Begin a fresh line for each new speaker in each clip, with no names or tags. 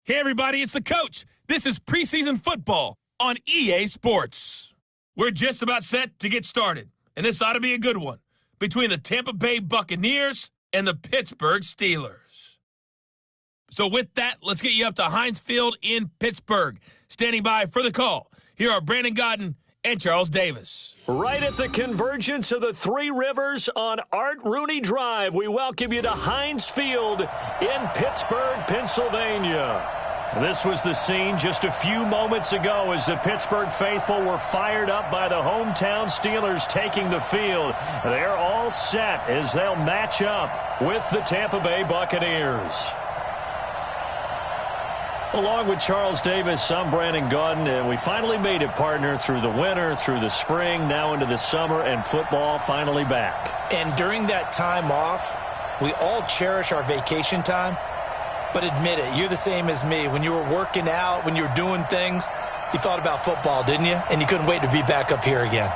Hey, everybody, it's the coach. This is preseason football on EA Sports. We're just about set to get started, and this ought to be a good one between the Tampa Bay Buccaneers and the Pittsburgh Steelers. So with that, let's get you up to Heinz Field in Pittsburgh. Standing by for the call, here are Brandon Godden and Charles Davis.
Right at the convergence of the Three Rivers on Art Rooney Drive, we welcome you to Heinz Field in Pittsburgh, Pennsylvania. This was the scene just a few moments ago as the Pittsburgh faithful were fired up by the hometown Steelers taking the field. They're all set as they'll match up with the Tampa Bay Buccaneers. Along with Charles Davis, I'm Brandon Godden, and we finally made it, partner, through the winter, through the spring, now into the summer, and football finally back.
And during that time off, we all cherish our vacation time. But admit it, you're the same as me. When you were working out, when you were doing things, you thought about football, didn't you? And you couldn't wait to be back up here again.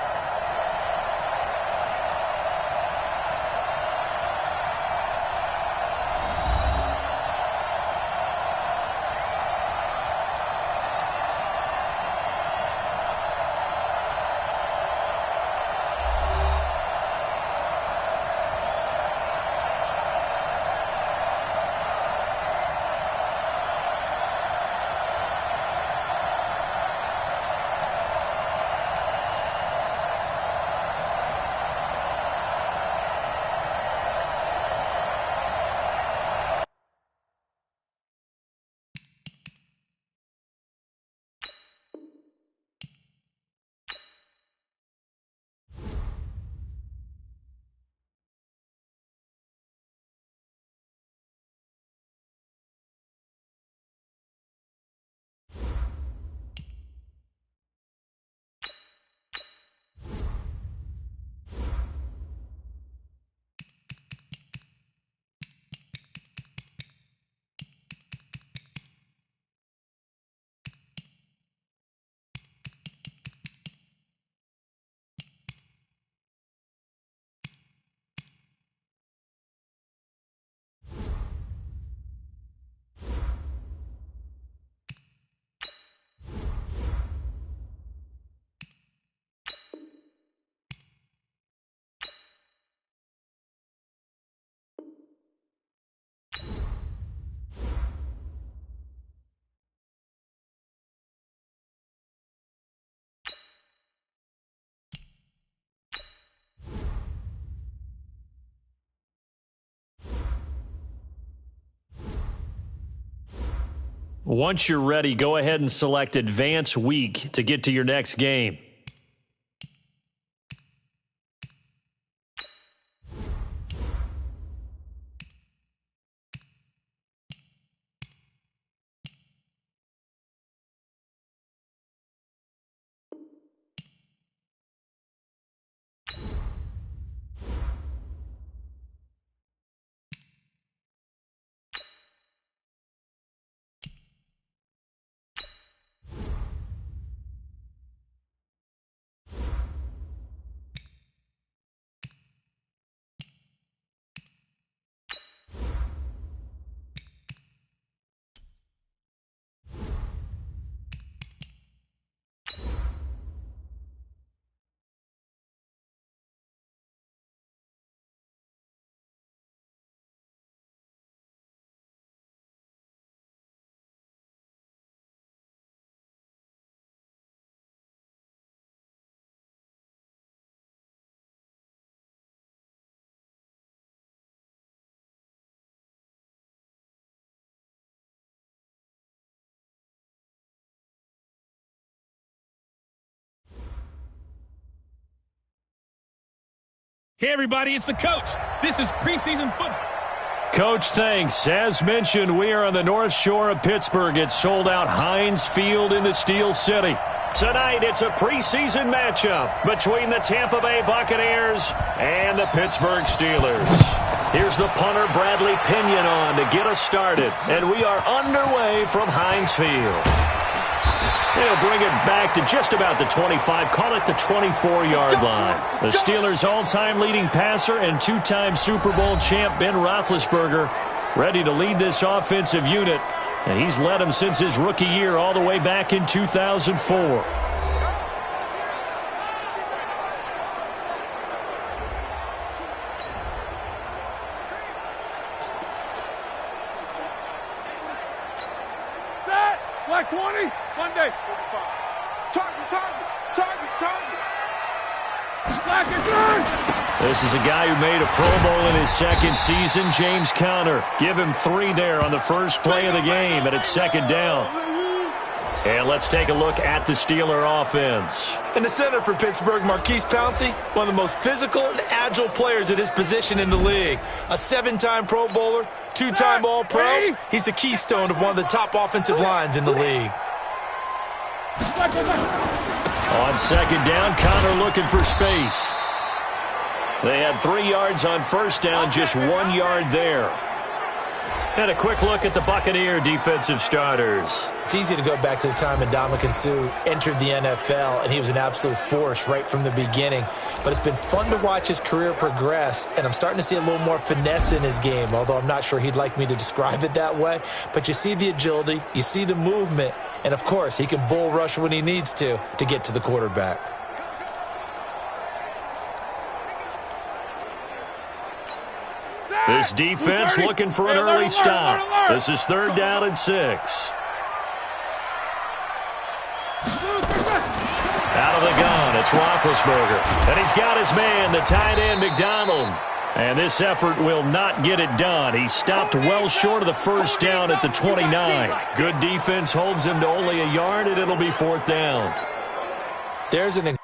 Once you're ready, go ahead and select Advance Week to get to your next game.
Hey, everybody, it's the coach. This is preseason football.
Coach, thanks. As mentioned, we are on the North Shore of Pittsburgh. It's sold out Heinz Field in the Steel City. Tonight, it's a preseason matchup between the Tampa Bay Buccaneers and the Pittsburgh Steelers. Here's the punter, Bradley Pinion, on to get us started. And we are underway from Heinz Field. They'll bring it back to just about the 25, call it the 24-yard line. The Steelers' all-time leading passer and two-time Super Bowl champ Ben Roethlisberger ready to lead this offensive unit And he's led them since his rookie year all the way back in 2004.
Black 20, Monday. Target. Black and turn.
This is a guy who made a Pro Bowl in his second season, James Conner. Give him 3 there on the first play of the game, and it's second down. And let's take a look at the Steeler offense.
In the center for Pittsburgh, Marquise Pouncey, one of the most physical and agile players at his position in the league. A 7-time Pro Bowler, 2-time All-Pro. He's a keystone of one of the top offensive lines in the league.
On second down, Conner looking for space. They had 3 yards on first down, just 1 yard there. And a quick look at the Buccaneer defensive starters.
It's easy to go back to the time when Ndamukong Suh entered the NFL, and he was an absolute force right from the beginning. But it's been fun to watch his career progress, and I'm starting to see a little more finesse in his game, although I'm not sure he'd like me to describe it that way. But you see the agility, you see the movement, and, of course, he can bull rush when he needs to get to the quarterback.
This defense looking for an early stop. This is 3rd down and 6. Out of the gun, it's Roethlisberger. And he's got his man, the tight end, McDonald. And this effort will not get it done. He stopped well short of the first down at the 29. Good defense holds him to only a yard, and it'll be 4th down.
There's an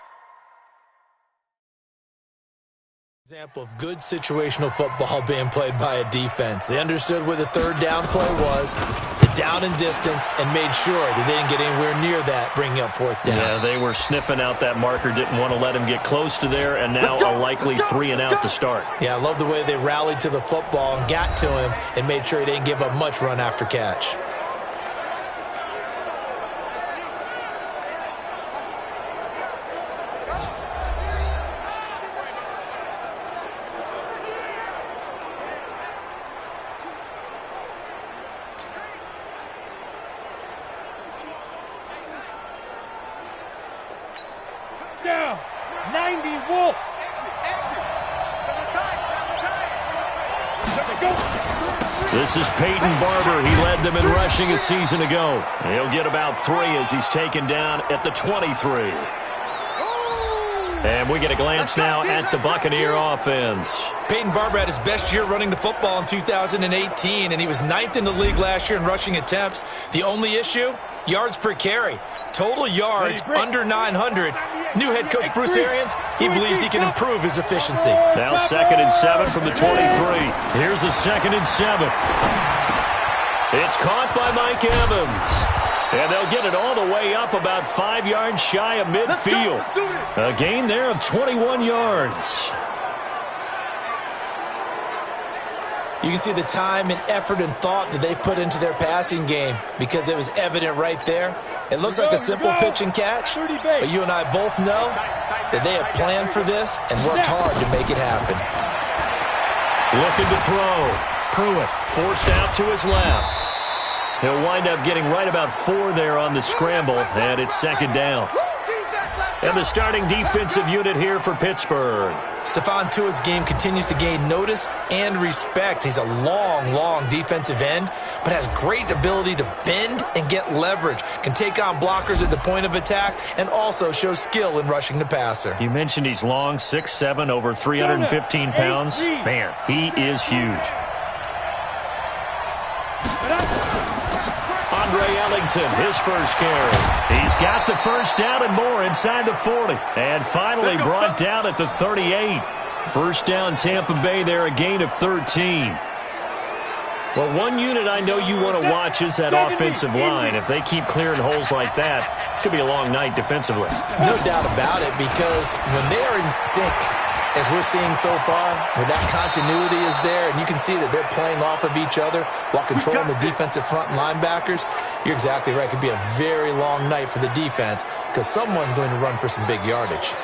example of good situational football being played by a defense. They understood where the 3rd down play was, the down and distance, and made sure that they didn't get anywhere near that, bringing up 4th down.
Yeah, they were sniffing out that marker, didn't want to let him get close to there, and now a likely 3 and out to start.
Yeah, I love the way they rallied to the football and got to him and made sure he didn't give up much run after catch.
Down. 90 Wolf.
This is Peyton Barber. He led them in rushing a season ago. He'll get about 3 as he's taken down at the 23. And we get a glance now at the Buccaneer offense.
Peyton Barber had his best year running the football in 2018, and he was 9th in the league last year in rushing attempts. The only issue? Yards per carry. Total yards under 900. New head coach Bruce Arians, he believes he can improve his efficiency.
Now 2nd and 7 from the 23. Here's a 2nd and 7. It's caught by Mike Evans. And they'll get it all the way up about 5 yards shy of midfield. A gain there of 21 yards.
You can see the time and effort and thought that they put into their passing game because it was evident right there. It looks like a simple pitch and catch, but you and I both know that they have planned for this and worked hard to make it happen.
Looking to throw. Pruitt forced out to his left. He'll wind up getting right about 4 there on the scramble, and it's 2nd down. And the starting defensive unit here for Pittsburgh.
Stephon Tuitt's game continues to gain notice and respect. He's a long defensive end, but has great ability to bend and get leverage. Can take on blockers at the point of attack and also shows skill in rushing the passer.
You mentioned he's long, 6'7", over 315 pounds. Man, he is huge. Andre Ellington, his first carry. He's got the first down and more inside the 40. And finally brought down at the 38. First down Tampa Bay there, a gain of 13. Well, one unit I know you want to watch is that offensive line. If they keep clearing holes like that, it could be a long night defensively.
No doubt about it, because when they are in sync, as we're seeing so far, where that continuity is there, and you can see that they're playing off of each other while controlling the defensive front linebackers, you're exactly right. It could be a very long night for the defense because someone's going to run for some big yardage.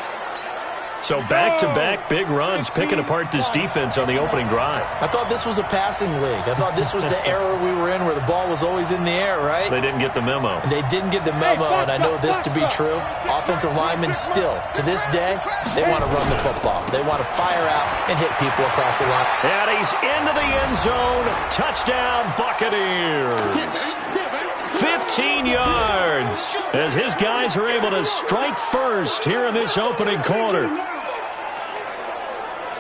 So back-to-back big runs, picking apart this defense on the opening drive.
I thought this was a passing league. I thought this was the era we were in where the ball was always in the air, right?
They didn't get the memo.
And they didn't get the memo, and I know this to be true. Offensive linemen still, to this day, they want to run the football. They want to fire out and hit people across the line.
And he's into the end zone. Touchdown, Buccaneers. 15 yards as his guys are able to strike first here in this opening quarter.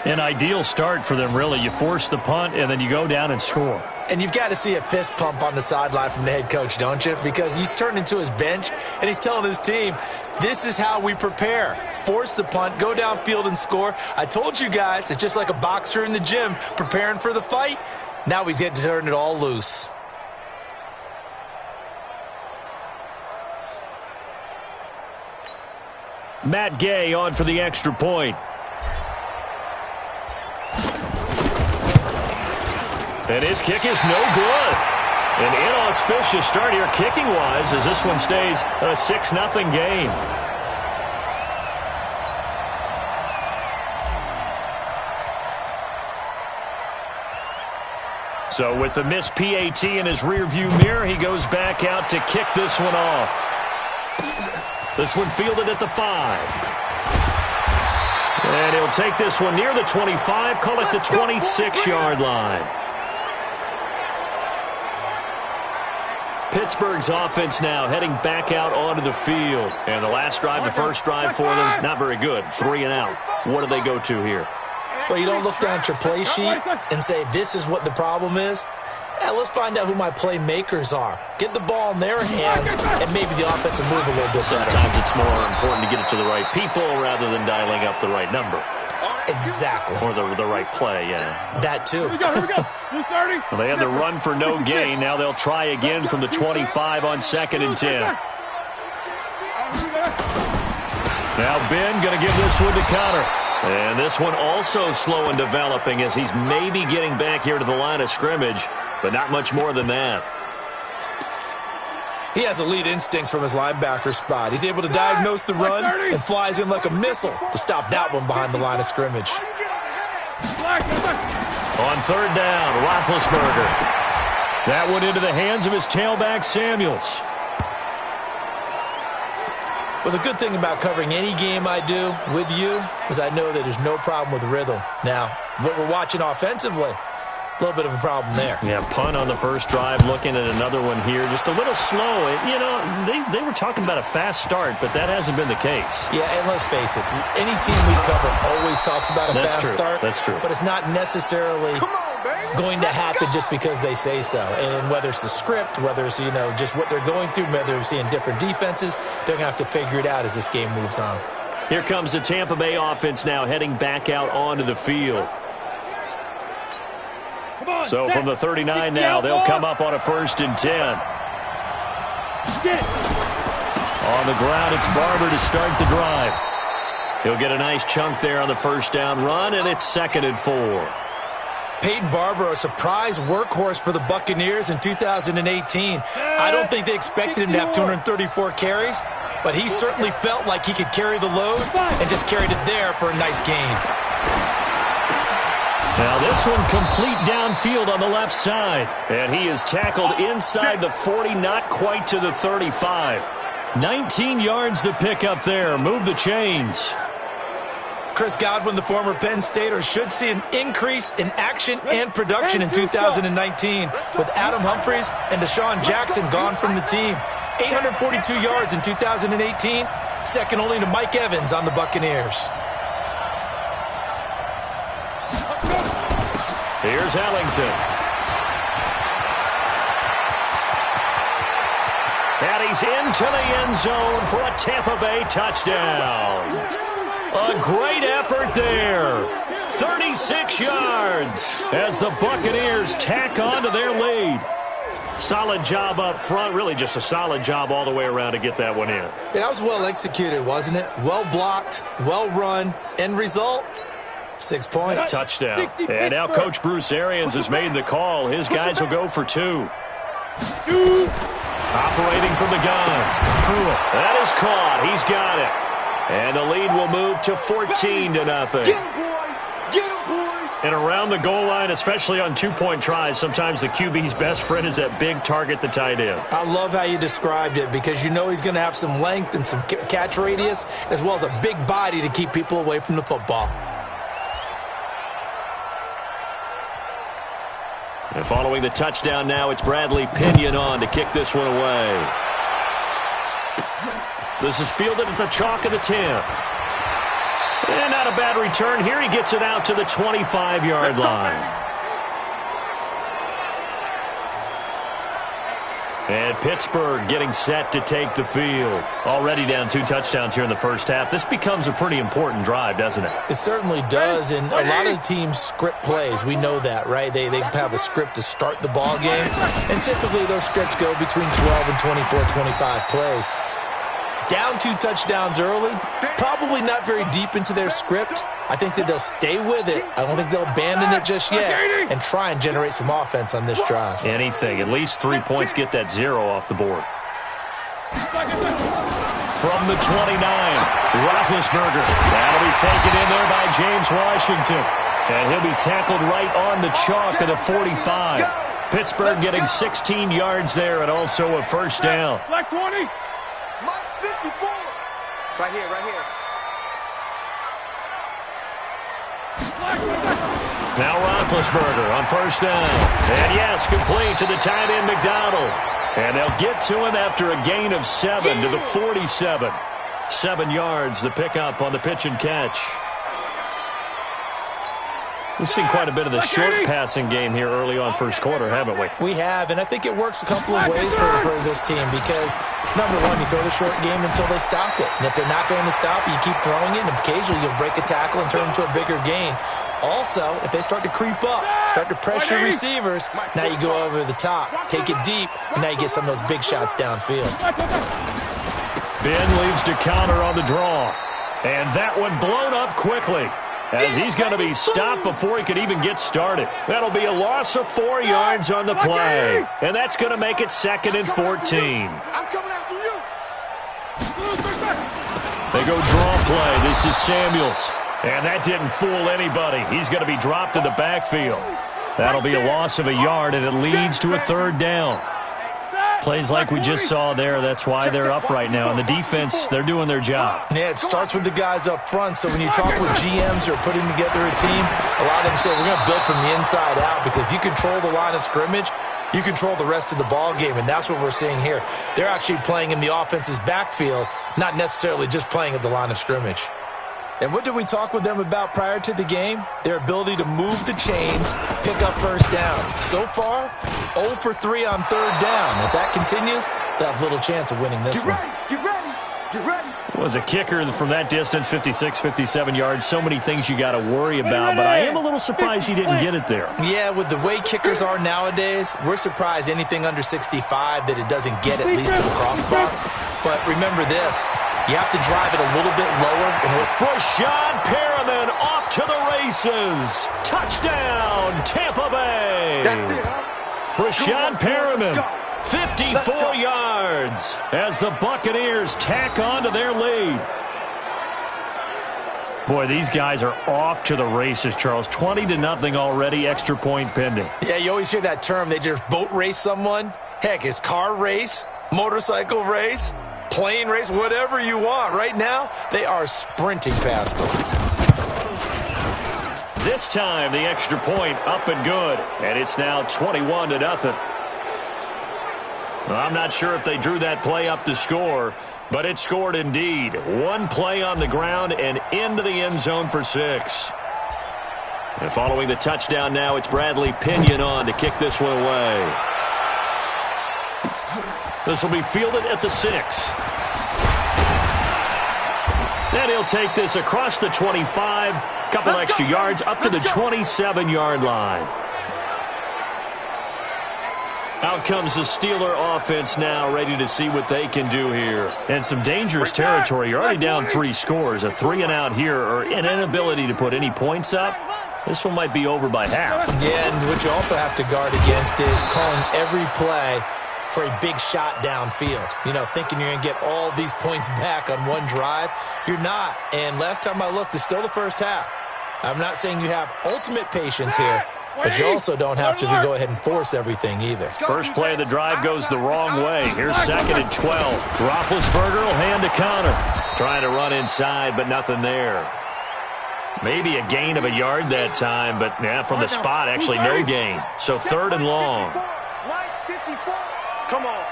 An ideal start for them, really. You force the punt, and then you go down and score.
And you've got to see a fist pump on the sideline from the head coach, don't you? Because he's turned into his bench, and he's telling his team, this is how we prepare. Force the punt, go downfield and score. I told you guys, it's just like a boxer in the gym preparing for the fight. Now we get to turn it all loose.
Matt Gay on for the extra point. And his kick is no good. An inauspicious start here kicking-wise as this one stays a 6-0 game. So with the missed PAT in his rearview mirror, he goes back out to kick this one off. This one fielded at the 5. And he'll take this one near the 25, call it the 26-yard line. Pittsburgh's offense now heading back out onto the field. And the last drive, the first drive for them, not very good. 3 and out. What do they go to here?
Well, you don't look down at your play sheet and say, this is what the problem is. Let's find out who my playmakers are. Get the ball in their hands, and maybe the offense will move a little bit better.
Sometimes it's more important to get it to the right people rather than dialing up the right number.
Exactly.
Or the right play, yeah.
That, too.
Here we go.
Well, they had the run for no gain. Now they'll try again from the 25 on 2nd and 10. Now Ben going to give this one to Connor. And this one also slow in developing as he's maybe getting back here to the line of scrimmage, but not much more than that.
He has elite instincts from his linebacker spot. He's able to diagnose the run and flies in like a missile to stop that one behind the line of scrimmage.
On 3rd down, Roethlisberger. That one into the hands of his tailback, Samuels.
Well, the good thing about covering any game I do with you is I know that there's no problem with rhythm. Now, what we're watching offensively, a little bit of a problem there.
Yeah, punt on the first drive, looking at another one here. Just a little slow. You know, they were talking about a fast start, but that hasn't been the case.
Yeah, and let's face it, any team we cover always talks about a fast start.
That's true.
But it's not necessarily going to happen just because they say so. And whether it's the script, whether it's, just what they're going through, whether they're seeing different defenses, they're going to have to figure it out as this game moves on.
Here comes the Tampa Bay offense now heading back out onto the field. So from the 39 now, they'll come up on a 1st and 10. On the ground, it's Barber to start the drive. He'll get a nice chunk there on the 1st down run, and it's 2nd and 4.
Peyton Barber, a surprise workhorse for the Buccaneers in 2018. I don't think they expected him to have 234 carries, but he certainly felt like he could carry the load and just carried it there for a nice gain.
Now this one complete downfield on the left side. And he is tackled inside the 40, not quite to the 35. 19 yards the pick up there. Move the chains.
Chris Godwin, the former Penn Stater, should see an increase in action and production in 2019 with Adam Humphries and Deshaun Jackson gone from the team. 842 yards in 2018, second only to Mike Evans on the Buccaneers.
Here's Ellington. And he's into the end zone for a Tampa Bay touchdown. A great effort there. 36 yards as the Buccaneers tack on to their lead. Solid job up front. Really just a solid job all the way around to get that one in.
Yeah, that was well executed, wasn't it? Well blocked, well run. End result, 6 points.
Touchdown. And now Coach Bruce Arians has made the call. His guys will go for 2. Operating from the gun. Pruitt. That is caught. He's got it. And the lead will move to 14-0.
Get him, boy! Get him, boy!
And around the goal line, especially on two-point tries, sometimes the QB's best friend is that big target, the tight end.
I love how you described it because you know he's going to have some length and some catch radius as well as a big body to keep people away from the football.
And following the touchdown now, it's Bradley Pinion on to kick this one away. This is fielded at the chalk of the 10. And not a bad return here. He gets it out to the 25-yard line. And Pittsburgh getting set to take the field. Already down 2 touchdowns here in the first half. This becomes a pretty important drive, doesn't it?
It certainly does, and a lot of teams script plays. We know that, right? They have a script to start the ball game, and typically those scripts go between 12 and 24, 25 plays. Down 2 touchdowns early, probably not very deep into their script. I think that they'll stay with it. I don't think they'll abandon it just yet and try and generate some offense on this drive.
Anything. At least 3 points, get that 0 off the board. From the 29, Roethlisberger. That'll be taken in there by James Washington. And he'll be tackled right on the chalk of the 45. Pittsburgh getting 16 yards there and also a first down.
Black 20. 54.
Right here, right here.
Now Roethlisberger on first down. And yes, complete to the tight end McDonald. And they'll get to him after a gain of 7 to the 47. 7 yards, the pickup on the pitch and catch. We've seen quite a bit of the short passing game here early on first quarter, haven't we?
We have, and I think it works a couple of ways for this team because, number one, you throw the short game until they stop it. And if they're not going to stop it, you keep throwing it, and occasionally you'll break a tackle and turn into a bigger gain. Also, if they start to creep up, start to pressure receivers, now you go over the top, take it deep, and now you get some of those big shots downfield.
Ben leaves to counter on the draw. And that one blown up quickly, as he's going to be stopped before he could even get started. That'll be a loss of 4 yards on the play. And that's going to make it 2nd and 14.
I'm coming after you.
They go draw play. This is Samuels. And that didn't fool anybody. He's going to be dropped in the backfield. That'll be a loss of a yard, and it leads to a 3rd down. Plays like we just saw there, that's why they're up right now. And the defense, they're doing their job.
Yeah, it starts with the guys up front. So when you talk with GMs who are putting together a team, a lot of them say we're going to build from the inside out because if you control the line of scrimmage, you control the rest of the ball game, and that's what we're seeing here. They're actually playing in the offense's backfield, not necessarily just playing at the line of scrimmage. And what did we talk with them about prior to the game? Their ability to move the chains, pick up first downs. So far, 0 for 3 on 3rd down. If that continues, they'll have little chance of winning this one.
Get ready. Get ready.
Was a kicker from that distance, 56, 57 yards. So many things you got to worry about, but I am a little surprised he didn't get it there.
Yeah, with the way kickers are nowadays, we're surprised anything under 65 that it doesn't get at least to the crossbar. But remember this. You have to drive it a little bit lower.
Rashad Perriman off to the races. Touchdown, Tampa Bay.
That's it, huh?
Rashad Perriman, 54 yards as the Buccaneers tack on to their lead. Boy, these guys are off to the races, Charles. 20-0 already, extra point pending.
Yeah, you always hear that term. They just boat race someone. Heck, it's car race, motorcycle race, plane race, whatever you want. Right now, they are sprinting past them.
This time, the extra point up and good, and it's now 21-0. Well, I'm not sure if they drew that play up to score, but it scored indeed. One play on the ground and into the end zone for 6. And following the touchdown now, it's Bradley Pinion on to kick this one away. This will be fielded at the 6. And he'll take this across the 25, couple extra yards up to the 27-yard line. Out comes the Steeler offense now, ready to see what they can do here. And some dangerous territory. You're already down 3 scores. A 3-and-out here, or an inability to put any points up. This one might be over by half.
Yeah, and what you also have to guard against is calling every play for a big shot downfield. You know, thinking you're going to get all these points back on one drive. You're not. And last time I looked, it's still the first half. I'm not saying you have ultimate patience here, but you also don't have to go ahead and force everything either.
First play of the drive goes the wrong way. Here's 2nd and 12. Roethlisberger will hand to counter. Trying to run inside, but nothing there. Maybe a gain of a yard that time, but from the spot, actually no gain. So 3rd and long.
Come on.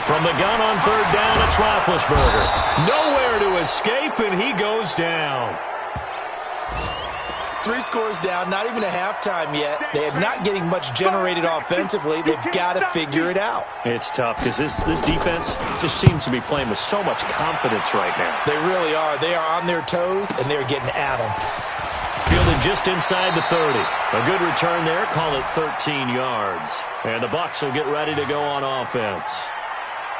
From the gun on 3rd down, it's Roethlisberger. Nowhere to escape, and he goes down.
3 scores down, not even a halftime yet. They are not getting much generated offensively. They've got to figure it out.
It's tough because this defense just seems to be playing with so much confidence right now.
They really are. They are on their toes, and they're getting at them.
Fielded just inside the 30. A good return there. Call it 13 yards. And the Bucs will get ready to go on offense.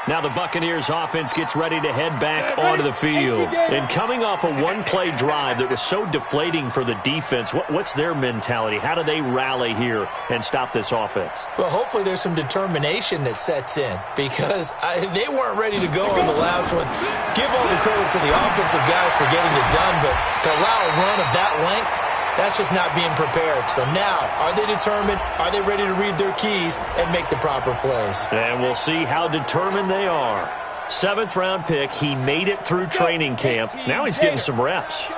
Now the Buccaneers offense gets ready to head back onto the field. And coming off a one-play drive that was so deflating for the defense, what's their mentality? How do they rally here and stop this offense?
Well, hopefully there's some determination that sets in because they weren't ready to go on the last one. Give all the credit to the offensive guys for getting it done, but to allow a run of that length, that's just not being prepared. So now, are they determined? Are they ready to read their keys and make the proper plays?
And we'll see how determined they are. 7th-round pick. He made it through training camp. Now he's getting some reps.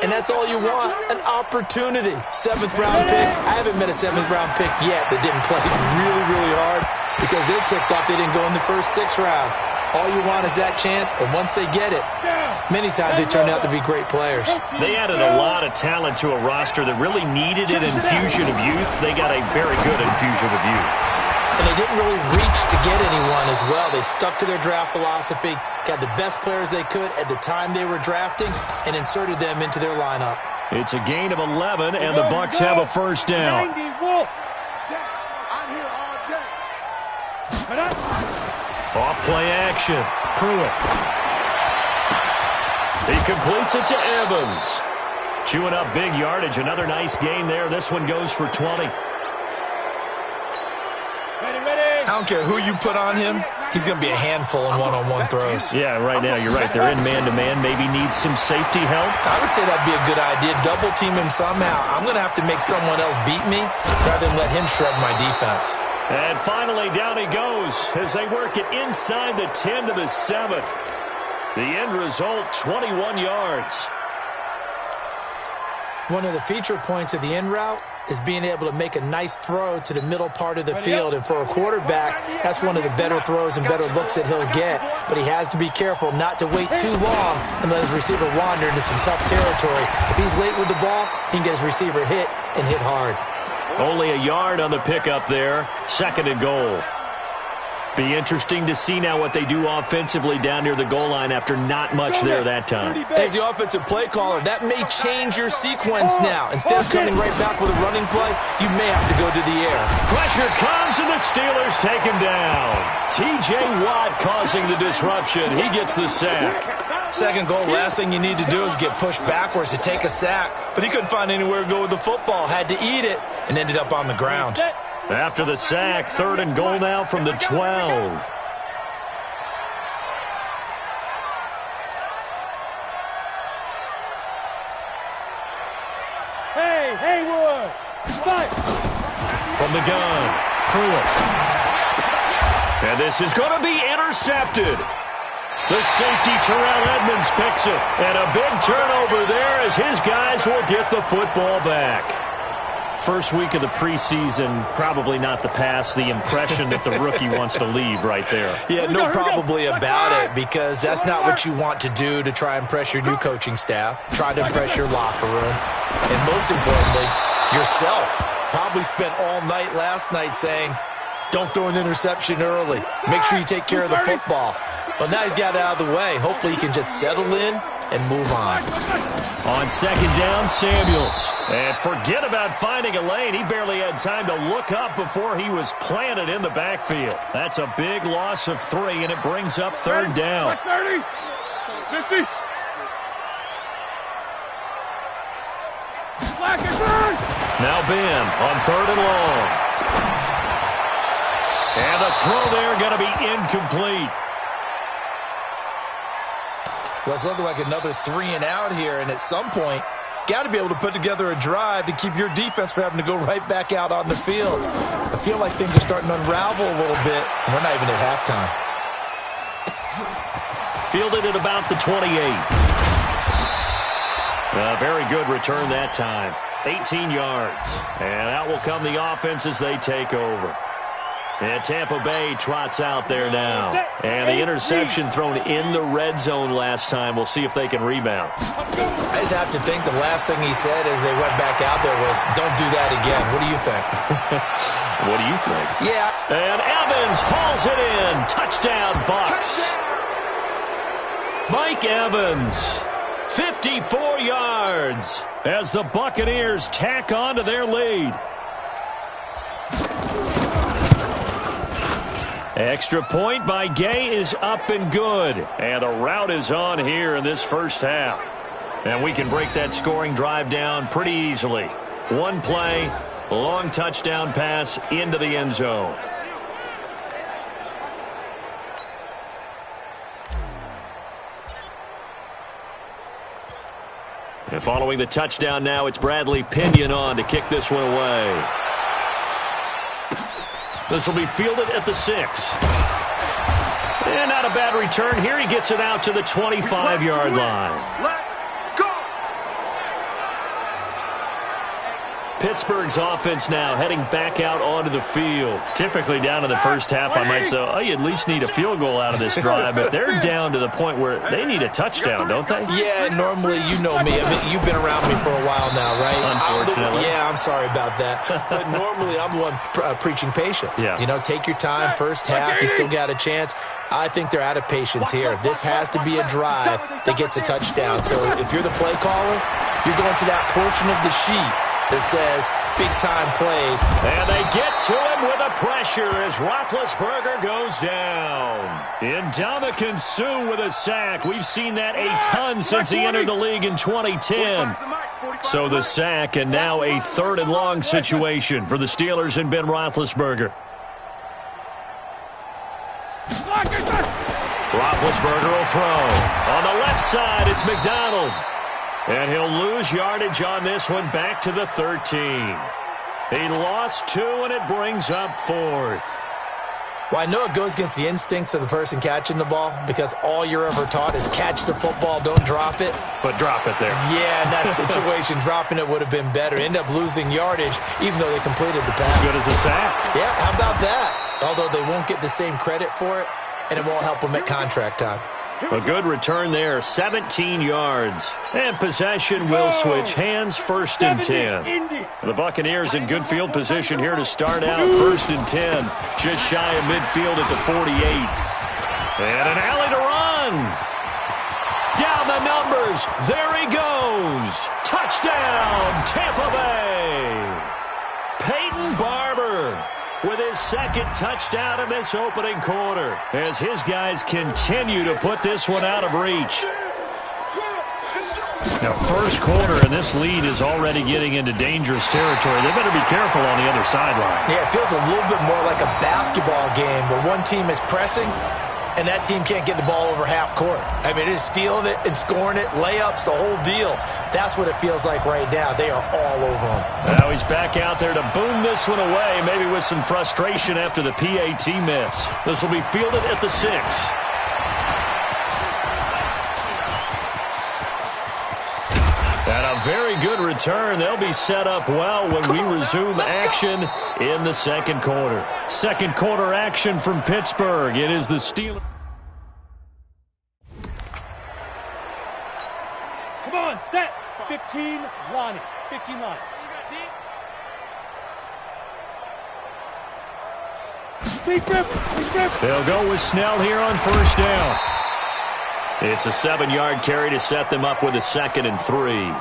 And that's all you want, an opportunity. 7th-round pick. I haven't met a 7th-round pick yet that didn't play really, really hard because they're ticked off they didn't go in the first 6 rounds. All you want is that chance, and once they get it, many times they turn out to be great players.
They added a lot of talent to a roster that really needed an infusion of youth. They got a very good infusion of youth.
And they didn't really reach to get anyone as well. They stuck to their draft philosophy, got the best players they could at the time they were drafting, and inserted them into their lineup.
It's a gain of 11, and the Bucs have a first down.
I'm here all day.
Off play action. Pruitt. He completes it to Evans. Chewing up big yardage. Another nice gain there. This one goes for 20.
I don't care who you put on him. He's going to be a handful in one-on-one throws.
Yeah, right now you're right. They're in man-to-man. Maybe needs some safety help.
I would say that'd be a good idea. Double team him somehow. I'm going to have to make someone else beat me rather than let him shred my defense.
And finally, down he goes as they work it inside the 10 to the 7. The end result, 21 yards.
One of the feature points of the end route is being able to make a nice throw to the middle part of the field. And for a quarterback, that's one of the better throws and better looks that he'll get. But he has to be careful not to wait too long and let his receiver wander into some tough territory. If he's late with the ball, he can get his receiver hit and hit hard.
Only a yard on the pickup there. 2nd and goal. Be interesting to see now what they do offensively down near the goal line after not much there that time.
As the offensive play caller, that may change your sequence now. Instead of coming right back with a running play, you may have to go to the air.
Pressure comes and the Steelers take him down. T.J. Watt causing the disruption. He gets the sack.
2nd goal, last thing you need to do is get pushed backwards to take a sack. But he couldn't find anywhere to go with the football. Had to eat it and ended up on the ground.
After the sack, 3rd and goal now from the 12.
Hey, Haywood! Fight!
From the gun, Pruitt. And this is going to be intercepted. The safety, Terrell Edmonds, picks it. And a big turnover there as his guys will get the football back. First week of the preseason, probably not the pass, the impression that the rookie wants to leave right there.
Yeah, no probably about it, because that's not what you want to do to try and press your new coaching staff, try to impress your locker room, and most importantly, yourself. Probably spent all night last night saying, don't throw an interception early. Make sure you take care of the football. Well, now he's got it out of the way. Hopefully he can just settle in and move on.
On 2nd down, Samuels. And forget about finding a lane. He barely had time to look up before he was planted in the backfield. That's a big loss of 3, and it brings up 3rd down.
30, 50.
Now Ben on 3rd and long. And the throw there going to be incomplete.
Well, it's looking like another 3 and out here, and at some point, got to be able to put together a drive to keep your defense from having to go right back out on the field. I feel like things are starting to unravel a little bit, and we're not even at halftime.
Fielded at about the 28. A very good return that time. 18 yards. And out will come the offense as they take over. And Tampa Bay trots out there now. And the interception thrown in the red zone last time. We'll see if they can rebound.
I just have to think the last thing he said as they went back out there was, don't do that again. What do you think?
What do you think?
Yeah.
And Evans hauls it in. Touchdown, Bucks. Mike Evans, 54 yards as the Buccaneers tack on to their lead. Extra point by Gay is up and good. And the route is on here in this first half. And we can break that scoring drive down pretty easily. One play, long touchdown pass into the end zone. And following the touchdown now, it's Bradley Pinion on to kick this one away. This will be fielded at the 6. And not a bad return here. He gets it out to the 25-yard line. Pittsburgh's offense now heading back out onto the field. Typically down in the first half, I might say, oh, you at least need a field goal out of this drive. But they're down to the point where they need a touchdown, don't they?
Yeah, normally, you know me. I mean, you've been around me for a while now, right?
Unfortunately.
I'm sorry about that. But normally, I'm the one preaching patience.
Yeah.
You know, take your time. First half, you still got a chance. I think they're out of patience here. This has to be a drive that gets a touchdown. So if you're the play caller, you're going to that portion of the sheet that says big-time plays.
And they get to him with a pressure as Roethlisberger goes down. Ndamukong Suh with a sack. We've seen that a ton since he entered the league in 2010. So the sack, and now a 3rd and long situation for the Steelers and Ben Roethlisberger. Roethlisberger will throw. On the left side, it's McDonald. And he'll lose yardage on this one back to the 13. He lost 2, and it brings up 4th.
Well, I know it goes against the instincts of the person catching the ball because all you're ever taught is catch the football, don't drop it.
But drop it there.
Yeah, in that situation, dropping it would have been better. End up losing yardage even though they completed the pass.
Good as a sack.
Yeah, how about that? Although they won't get the same credit for it, and it won't help them at contract time.
A good return there, 17 yards. And possession will switch hands, 1st and 10. The Buccaneers in good field position here to start out, 1st and 10. Just shy of midfield at the 48. And an alley to run. Down the numbers. There he goes. Touchdown, Tampa Bay. Peyton Barber with his 2nd touchdown in this opening quarter as his guys continue to put this one out of reach. Now, first quarter, and this lead is already getting into dangerous territory. They better be careful on the other sideline.
Yeah, it feels a little bit more like a basketball game where one team is pressing and that team can't get the ball over half court. I mean, it is stealing it and scoring it, layups, the whole deal. That's what it feels like right now. They are all over him.
Now he's back out there to boom this one away, maybe with some frustration after the PAT miss. This will be fielded at the 6. And a very good return. They'll be set up well when we resume action in the 2nd quarter. 2nd quarter action from Pittsburgh. It is the Steelers.
Come on, set. 15, Lonnie. 15, Lonnie.
They'll go with Snell here on 1st down. It's a 7-yard carry to set them up with a 2nd and 3.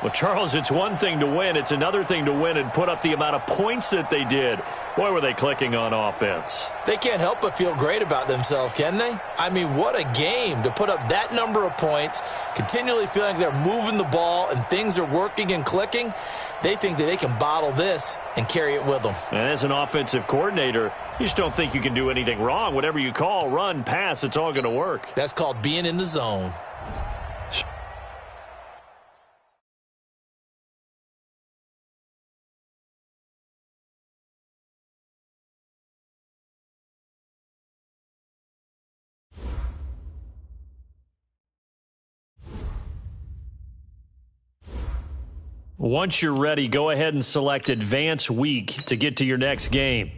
Well, Charles, it's one thing to win. It's another thing to win and put up the amount of points that they did. Boy, were they clicking on offense.
They can't help but feel great about themselves, can they? I mean, what a game to put up that number of points, continually feeling they're moving the ball and things are working and clicking. They think that they can bottle this and carry it with them.
And as an offensive coordinator, you just don't think you can do anything wrong. Whatever you call, run, pass, it's all going to work.
That's called being in the zone.
Once you're ready, go ahead and select Advance Week to get to your next game.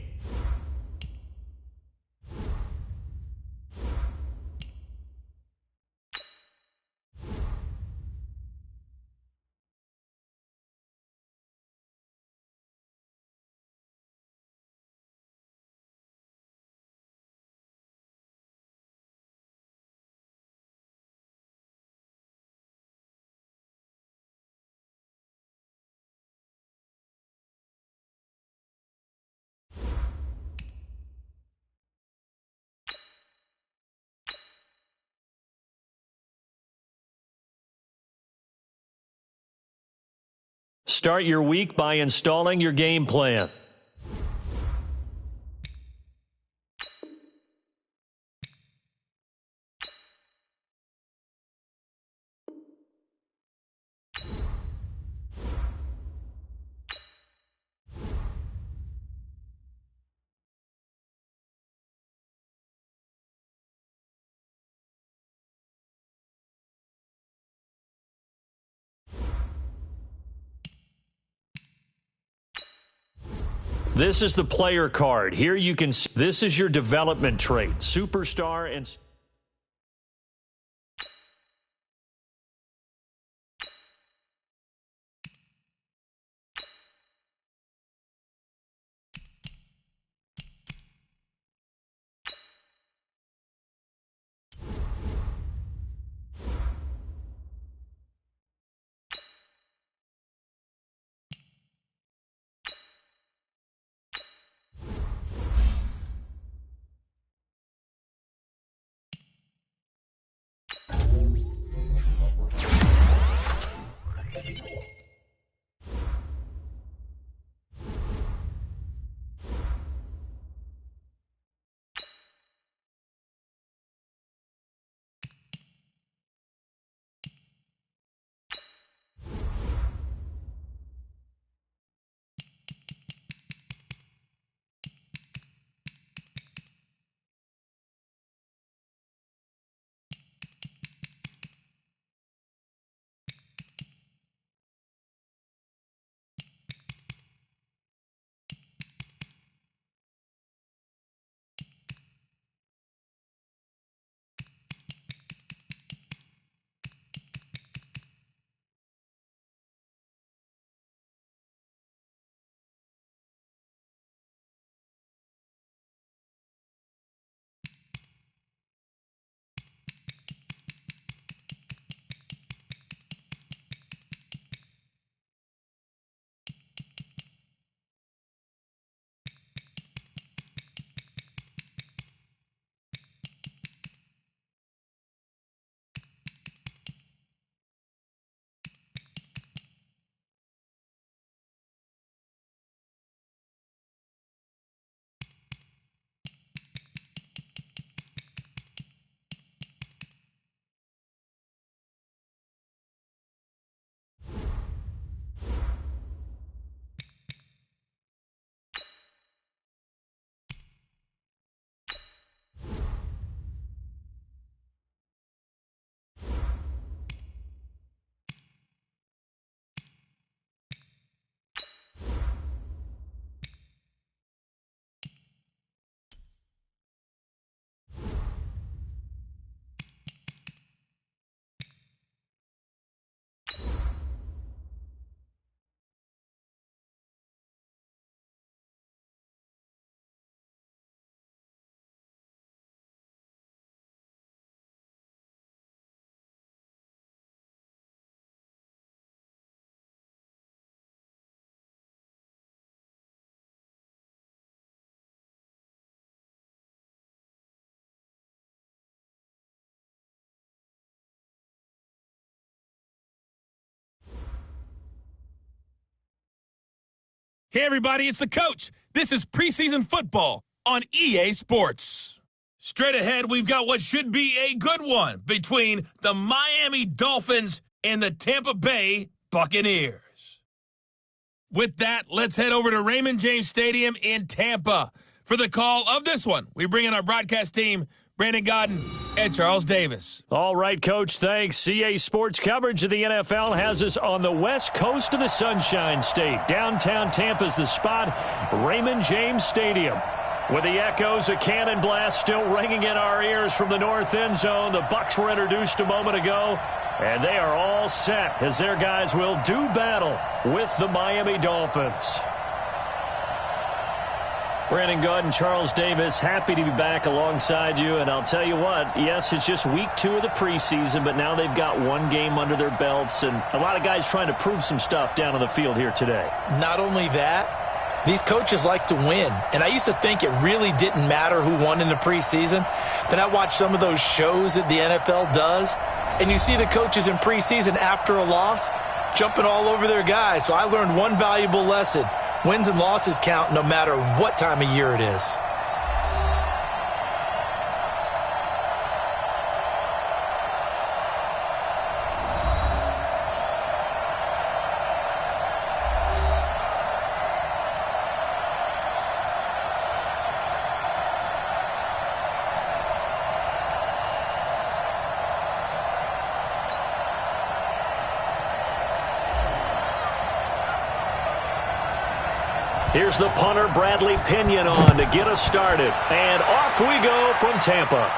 Start your week by installing your game plan. This is the player card. Here you can see this is your development trait, superstar and
Hey, everybody, it's the coach. This is preseason football on EA Sports. Straight ahead, we've got what should be a good one between the Miami Dolphins and the Tampa Bay Buccaneers. With that, let's head over to Raymond James Stadium in Tampa. For the call of this one, we bring in our broadcast team, Brandon Godden and Charles Davis.
All right, Coach, thanks. CA Sports coverage of the NFL has us on the west coast of the Sunshine State. Downtown Tampa's the spot, Raymond James Stadium. With the echoes of cannon blast still ringing in our ears from the north end zone, the Bucs were introduced a moment ago, and they are all set as their guys will do battle with the Miami Dolphins. Brandon Godden, Charles Davis, happy to be back alongside you. And I'll tell you what, yes, it's just week 2 of the preseason, but now they've got one game under their belts, and a lot of guys trying to prove some stuff down on the field here today.
Not only that, these coaches like to win. And I used to think it really didn't matter who won in the preseason. Then I watched some of those shows that the NFL does, and you see the coaches in preseason after a loss jumping all over their guys. So I learned one valuable lesson. Wins and losses count no matter what time of year it is.
Here's the punter, Bradley Pinion, on to get us started. And off we go from Tampa.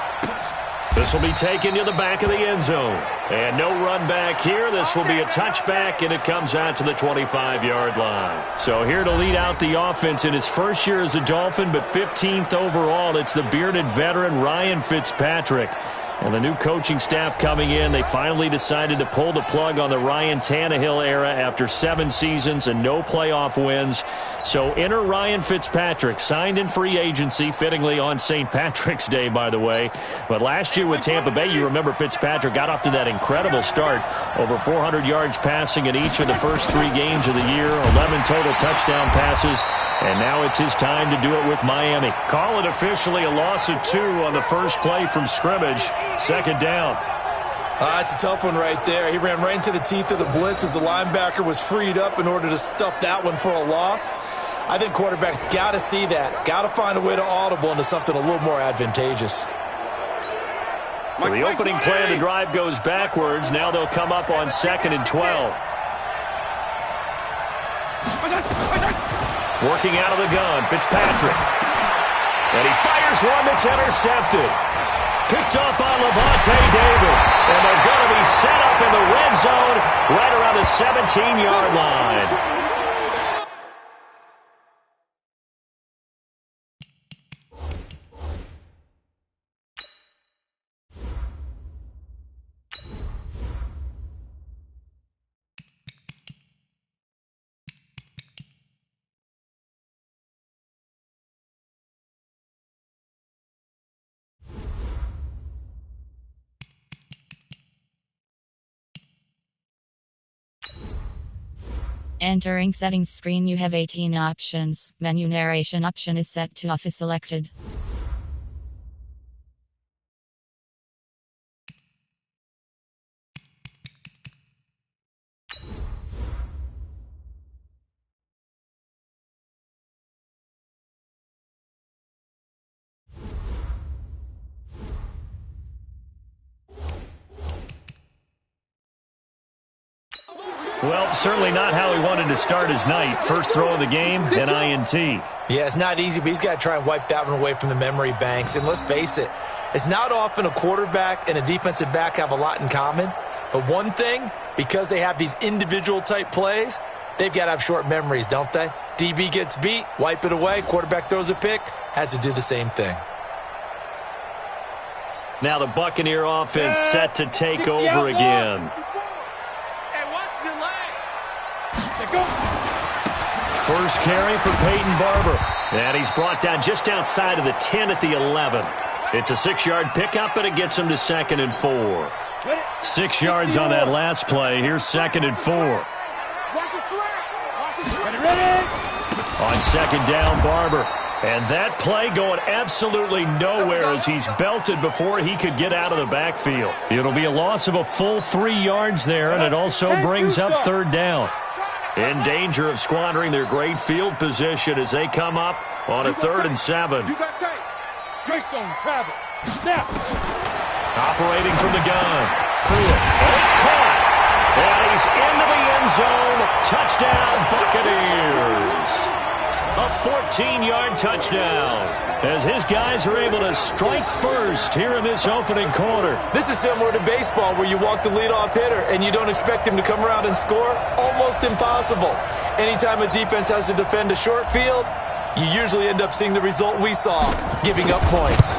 This will be taken to the back of the end zone. And no run back here. This will be a touchback, and it comes out to the 25-yard line. So here to lead out the offense in his first year as a Dolphin, but 15th overall, it's the bearded veteran Ryan Fitzpatrick. And the new coaching staff coming in, they finally decided to pull the plug on the Ryan Tannehill era after 7 seasons and no playoff wins. So enter Ryan Fitzpatrick, signed in free agency, fittingly on St. Patrick's Day, by the way. But last year with Tampa Bay, you remember Fitzpatrick got off to that incredible start. Over 400 yards passing in each of the first 3 games of the year, 11 total touchdown passes. And now it's his time to do it with Miami. Call it officially a loss of 2 on the first play from scrimmage. Second down.
It's a tough one right there. He ran right into the teeth of the blitz as the linebacker was freed up in order to stuff that one for a loss. I think quarterbacks got to see that. Got to find a way to audible into something a little more advantageous.
So the opening play of the drive goes backwards. Now they'll come up on 2nd and 12. Working out of the gun, Fitzpatrick. And he fires one that's intercepted. Picked up by Levante David. And they're going to be set up in the red zone right around the 17-yard line.
Entering settings screen, you have 18 options. Menu narration option is set to off is selected.
Well, certainly not how he wanted to start his night. First throw of the game, an INT.
Yeah, it's not easy, but he's got to try and wipe that one away from the memory banks. And let's face it, it's not often a quarterback and a defensive back have a lot in common. But one thing, because they have these individual type plays, they've got to have short memories, don't they? DB gets beat, wipe it away, quarterback throws a pick, has to do the same thing.
Now the Buccaneer offense set to take over again. First carry for Peyton Barber. And he's brought down just outside of the 10 at the 11. It's a 6-yard pickup, and it gets him to 2nd and 4. 6 yards on that last play. Here's 2nd and 4. On second down, Barber. And that play going absolutely nowhere as he's belted before he could get out of the backfield. It'll be a loss of a full 3 yards there, and it also brings up third down. In danger of squandering their great field position as they come up on a 3rd and 7.
Greystone travel. Snap.
Operating from the gun. Pruitt. And it's caught. And he's into the end zone. Touchdown, Buccaneers. A 14-yard touchdown as his guys are able to strike first here in this opening quarter.
This is similar to baseball where you walk the leadoff hitter and you don't expect him to come around and score. Almost impossible. Anytime a defense has to defend a short field, you usually end up seeing the result we saw, giving up points.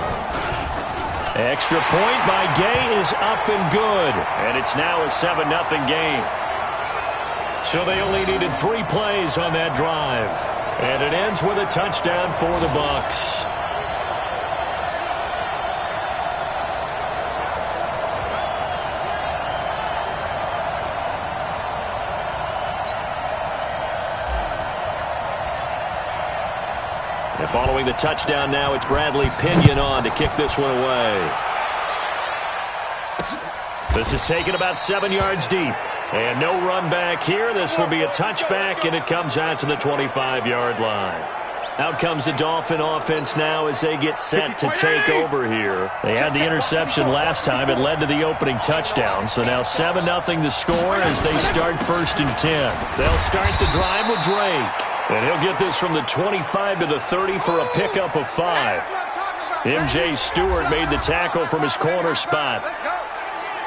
Extra point by Gay is up and good, and it's now a 7-0 game. So they only needed 3 plays on that drive. And it ends with a touchdown for the Bucs. And following the touchdown now, it's Bradley Pinion on to kick this one away. This is taken about 7 yards deep. And no run back here. This will be a touchback, and it comes out to the 25-yard line. Out comes the Dolphin offense now as they get set to take over here. They had the interception last time. It led to the opening touchdown. So now 7-0 the score as they start 1st and 10. They'll start the drive with Drake. And he'll get this from the 25 to the 30 for a pickup of 5. M.J. Stewart made the tackle from his corner spot.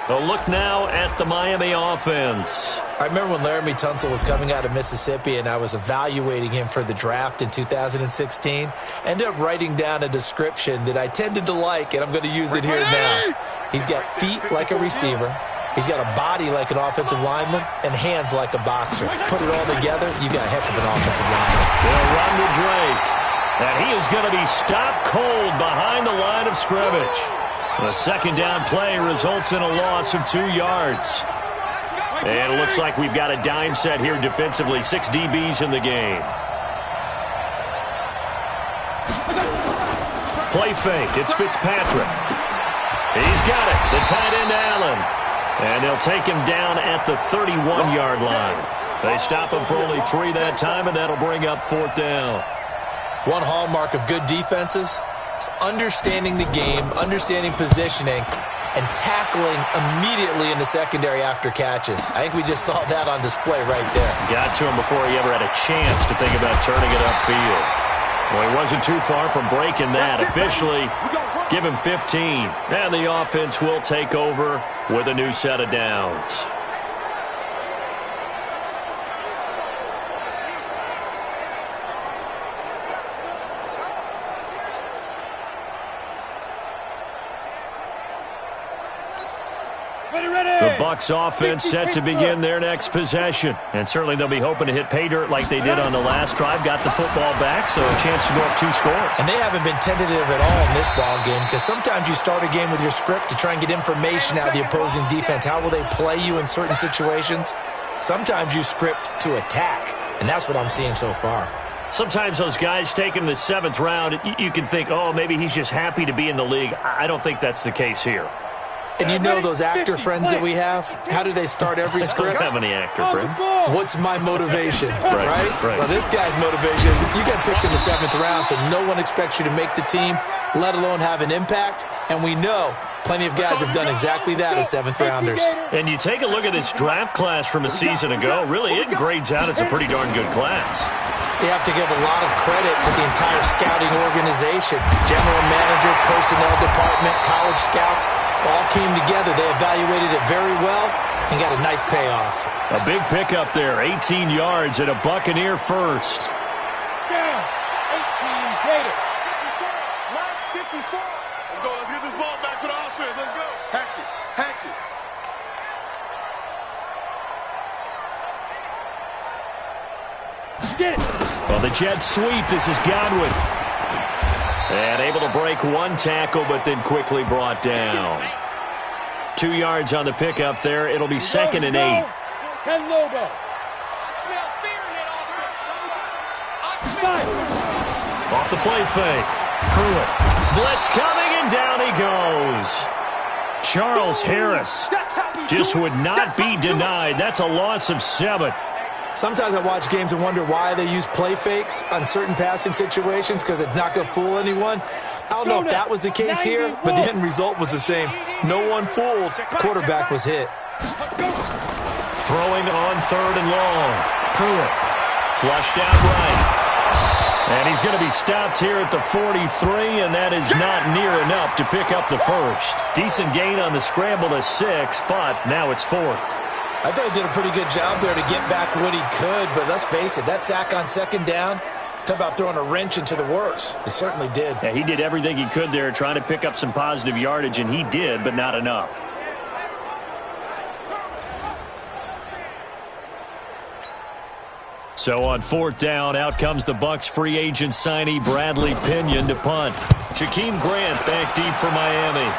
A look now at the Miami offense.
I remember when Laramie Tunsil was coming out of Mississippi and I was evaluating him for the draft in 2016. Ended up writing down a description that I tended to like, and I'm going to use it here now. He's got feet like a receiver. He's got a body like an offensive lineman and hands like a boxer. Put it all together, you got a heck of an offensive lineman.
They'll run to Drake. And he is going to be stopped cold behind the line of scrimmage. The second down play results in a loss of 2 yards. And it looks like we've got a dime set here defensively. 6 DBs in the game. Play fake. It's Fitzpatrick. He's got it. The tight end, Allen. And they'll take him down at the 31-yard line. They stop him for only 3 that time, and that'll bring up 4th down.
One hallmark of good defenses is understanding the game, understanding positioning, and tackling immediately in the secondary after catches. I think we just saw that on display right there.
Got to him before he ever had a chance to think about turning it upfield. Well, he wasn't too far from breaking that. Officially, give him 15. And the offense will take over with a new set of downs. The Bucs offense set to begin their next possession. And certainly they'll be hoping to hit pay dirt like they did on the last drive. Got the football back, so a chance to go up 2 scores.
And they haven't been tentative at all in this ball game because sometimes you start a game with your script to try and get information out of the opposing defense. How will they play you in certain situations? Sometimes you script to attack, and that's what I'm seeing so far.
Sometimes those guys taken in the 7th round, you can think, oh, maybe he's just happy to be in the league. I don't think that's the case here.
And you know those actor friends that we have? How do they start every script?
I don't have any actor friends.
What's my motivation, right?
Right.
Well, this guy's motivation is you got picked in the 7th round, so no one expects you to make the team, let alone have an impact. And we know plenty of guys have done exactly that as 7th rounders.
And you take a look at this draft class from a season ago, really it grades out as a pretty darn good class.
So you have to give a lot of credit to the entire scouting organization. General manager, personnel department, college scouts, all came together. They evaluated it very well and got a nice payoff.
A big pickup there, 18 yards and a Buccaneer first.
Down. 18 Gator. 54.
Let's go. Let's get this ball back for the offense. Let's go. Hatchet. Hatchet.
Get it.
Well, the Jets sweep. This is Godwin. And able to break 1 tackle, but then quickly brought down. 2 yards on the pickup there. It'll be 2nd and 8.
10 Lobo.
Off the play fake. Pruitt. Blitz coming, and down he goes. Charles Harris just would not be denied. That's a loss of 7.
Sometimes I watch games and wonder why they use play fakes on certain passing situations, because it's not going to fool anyone. I don't know if that was the case here, but the end result was the same. No one fooled. The quarterback was hit.
Throwing on 3rd and long. Pruitt. Flushed out right. And he's going to be stopped here at the 43, and that is not near enough to pick up the first. Decent gain on the scramble to 6, but now it's 4th.
I thought he did a pretty good job there to get back what he could, but let's face it, that sack on 2nd down, talk about throwing a wrench into the works. It certainly did.
Yeah, he did everything he could there trying to pick up some positive yardage, and he did, but not enough. So on 4th down, out comes the Bucs free agent signee Bradley Pinion to punt. Jakeem Grant back deep for Miami.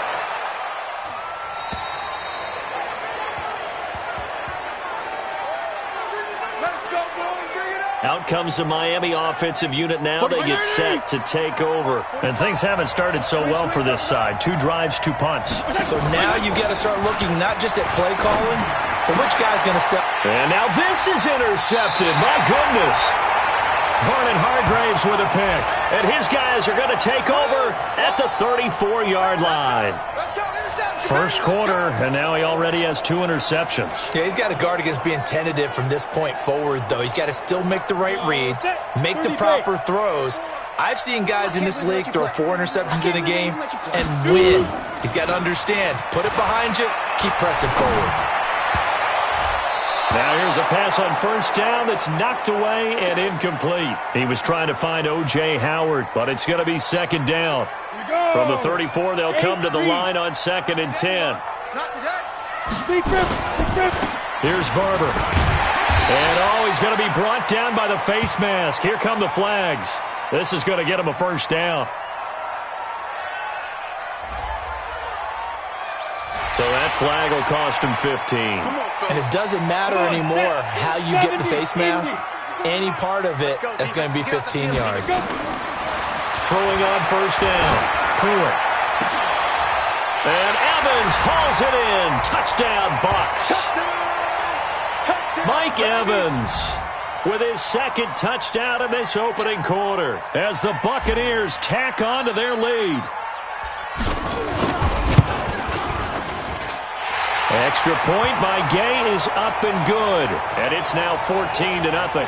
Out comes the Miami offensive unit now. They get set to take over. And things haven't started so well for this side. 2 drives, 2 punts.
So now you've got to start looking not just at play calling, but which guy's going to step.
And now this is intercepted. My goodness. Vernon Hargraves with a pick. And his guys are going to take over at the 34-yard line. First quarter, and now he already has 2 interceptions.
Yeah, he's got to guard against being tentative from this point forward, though. He's got to still make the right reads, make the proper throws. I've seen guys in this league throw 4 interceptions in a game and win. He's got to understand, put it behind you, keep pressing forward.
Now here's a pass on 1st down that's knocked away and incomplete. He was trying to find O.J. Howard, but it's going to be 2nd down. From the 34, they'll come to the line on 2nd and 10. Here's Barber. And, he's going to be brought down by the face mask. Here come the flags. This is going to get him a 1st down. So that flag will cost him 15.
And it doesn't matter anymore how you get the face mask. Any part of it, that's going to be 15 yards.
Throwing on 1st down. Pruitt. And Evans hauls it in. Touchdown, Bucs. Mike Evans with his 2nd touchdown in this opening quarter as the Buccaneers tack on to their lead. Extra point by Gay is up and good. And it's now 14-0.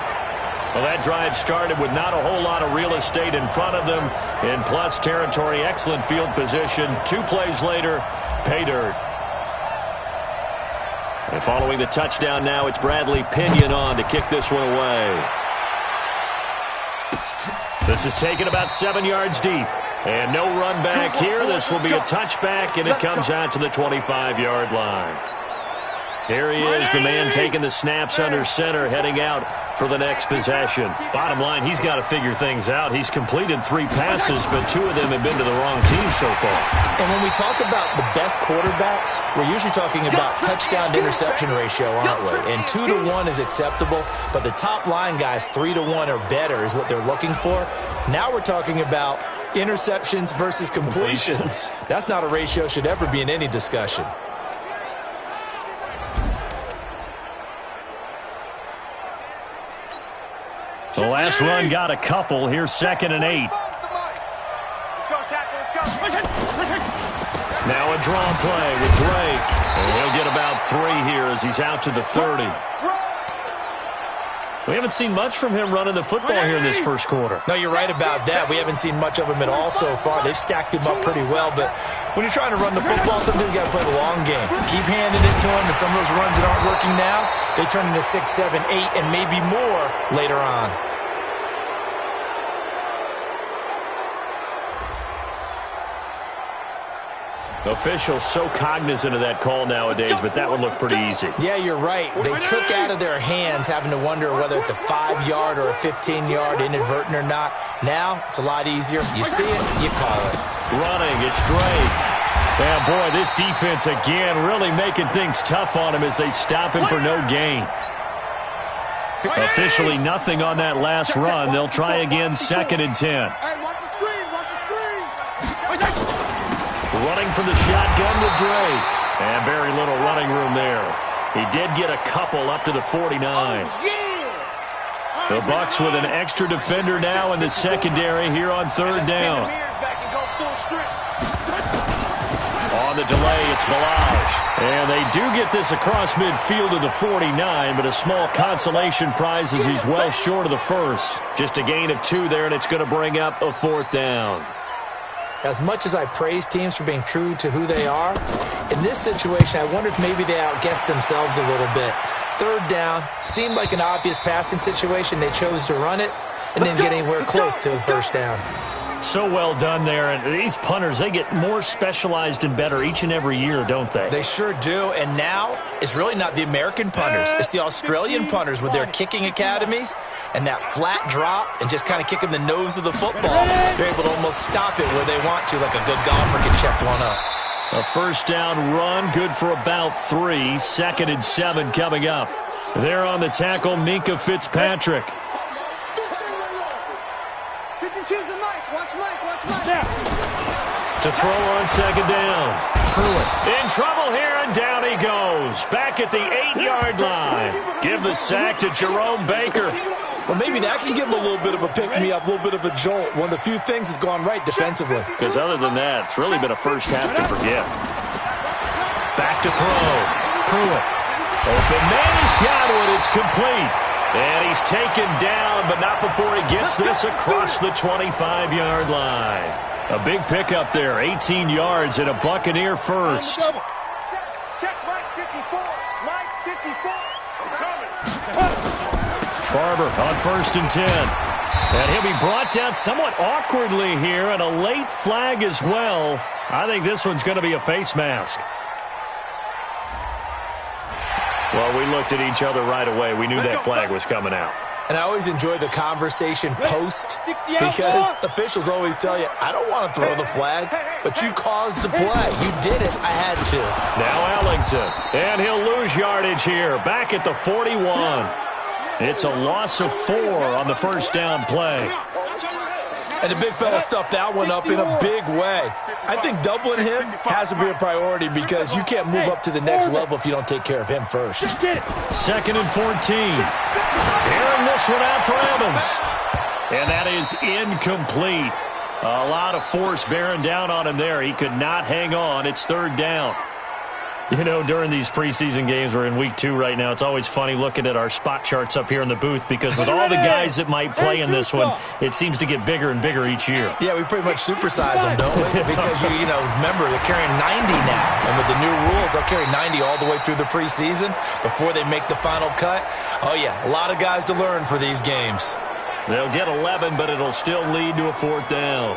Well, that drive started with not a whole lot of real estate in front of them. In plus territory, excellent field position. 2 plays later, pay dirt. And following the touchdown now, it's Bradley Pinion on to kick this one away. This is taken about 7 yards deep. And no run back here. This will be a touchback, and it comes out to the 25-yard line. Here he is, the man taking the snaps under center, heading out for the next possession. Bottom line, he's got to figure things out. He's completed 3 passes, but 2 of them have been to the wrong team so far.
And when we talk about the best quarterbacks, we're usually talking about touchdown-to-interception ratio, aren't we? And 2 to 1 is acceptable, but the top line guys, 3 to 1 or better is what they're looking for. Now we're talking about interceptions versus completions. That's not a ratio should ever be in any discussion.
The last run got a couple. Here's 2nd and 8. Now a draw play with Drake. And he'll get about 3 here as he's out to the 30. We haven't seen much from him running the football here in this first quarter.
No, you're right about that. We haven't seen much of him at all so far. They've stacked him up pretty well, but when you're trying to run the football, sometimes you got to play the long game. Keep handing it to him, and some of those runs that aren't working now, they turn into 6, 7, 8, and maybe more later on.
Officials so cognizant of that call nowadays, but that would look pretty easy.
Yeah, you're right. They took out of their hands having to wonder whether it's a 5-yard or a 15-yard inadvertent or not. Now, it's a lot easier. You see it, you call it.
Running, it's Drake. Yeah, boy, this defense again really making things tough on him as they stop him for no gain. Officially nothing on that last run. They'll try again, 2nd and 10.
Hey, watch the screen, watch the screen.
Running from the shotgun with Drake. And very little running room there. He did get a couple up to the 49. The Bucs with an extra defender now in the secondary here on 3rd down. On the delay, it's Balaj. And they do get this across midfield to the 49, but a small consolation prize as he's well short of the first. Just a gain of 2 there, and it's going to bring up a 4th down.
As much as I praise teams for being true to who they are, in this situation, I wonder if maybe they outguessed themselves a little bit. 3rd down, seemed like an obvious passing situation. They chose to run it and didn't get anywhere close to the 1st down.
So well done there. And these punters, they get more specialized and better each and every year, don't they?
They sure do. And now it's really not the American punters. It's the Australian punters with their kicking academies and that flat drop and just kind of kicking the nose of the football. They're able to almost stop it where they want to, like a good golfer can check one up.
A 1st down run, good for about 3. 2nd and 7 coming up. There on the tackle, Minkah Fitzpatrick.
52's the Mike. Watch Mike. Watch Mike.
To throw on 2nd down. Pruitt in trouble here, and down he goes. Back at the 8-yard line. Give the sack to Jerome Baker.
Well, maybe that can give him a little bit of a pick-me-up, a little bit of a jolt. One of the few things that's gone right defensively.
Because other than that, it's really been a first half to forget. Back to throw. Pruitt. Open man, he's got one. It's complete. And he's taken down, but not before he gets this across the 25-yard line. A big pickup there, 18 yards and a Buccaneer first.
Check Mike 54. Mike 54.
Barber on 1st and 10. And he'll be brought down somewhat awkwardly here, and a late flag as well. I think this one's going to be a face mask. Well, we looked at each other right away. We knew that flag was coming out.
And I always enjoy the conversation post because officials always tell you, I don't want to throw the flag, but you caused the play. You did it. I had to.
Now Ellington. And he'll lose yardage here. Back at the 41. It's a loss of 4 on the 1st down play.
And the big fella stuffed that one up in a big way. I think doubling him has to be a priority because you can't move up to the next level if you don't take care of him first.
2nd and 14. Airing this one out for Evans. And that is incomplete. A lot of force bearing down on him there. He could not hang on. It's 3rd down. You know, during these preseason games, we're in week 2 right now, it's always funny looking at our spot charts up here in the booth because with all the guys that might play in this one, it seems to get bigger and bigger each year.
Yeah, we pretty much supersize them, don't we? Because, you know, remember, they're carrying 90 now. And with the new rules, they'll carry 90 all the way through the preseason before they make the final cut. Oh, yeah, a lot of guys to learn for these games.
They'll get 11, but it'll still lead to a 4th down.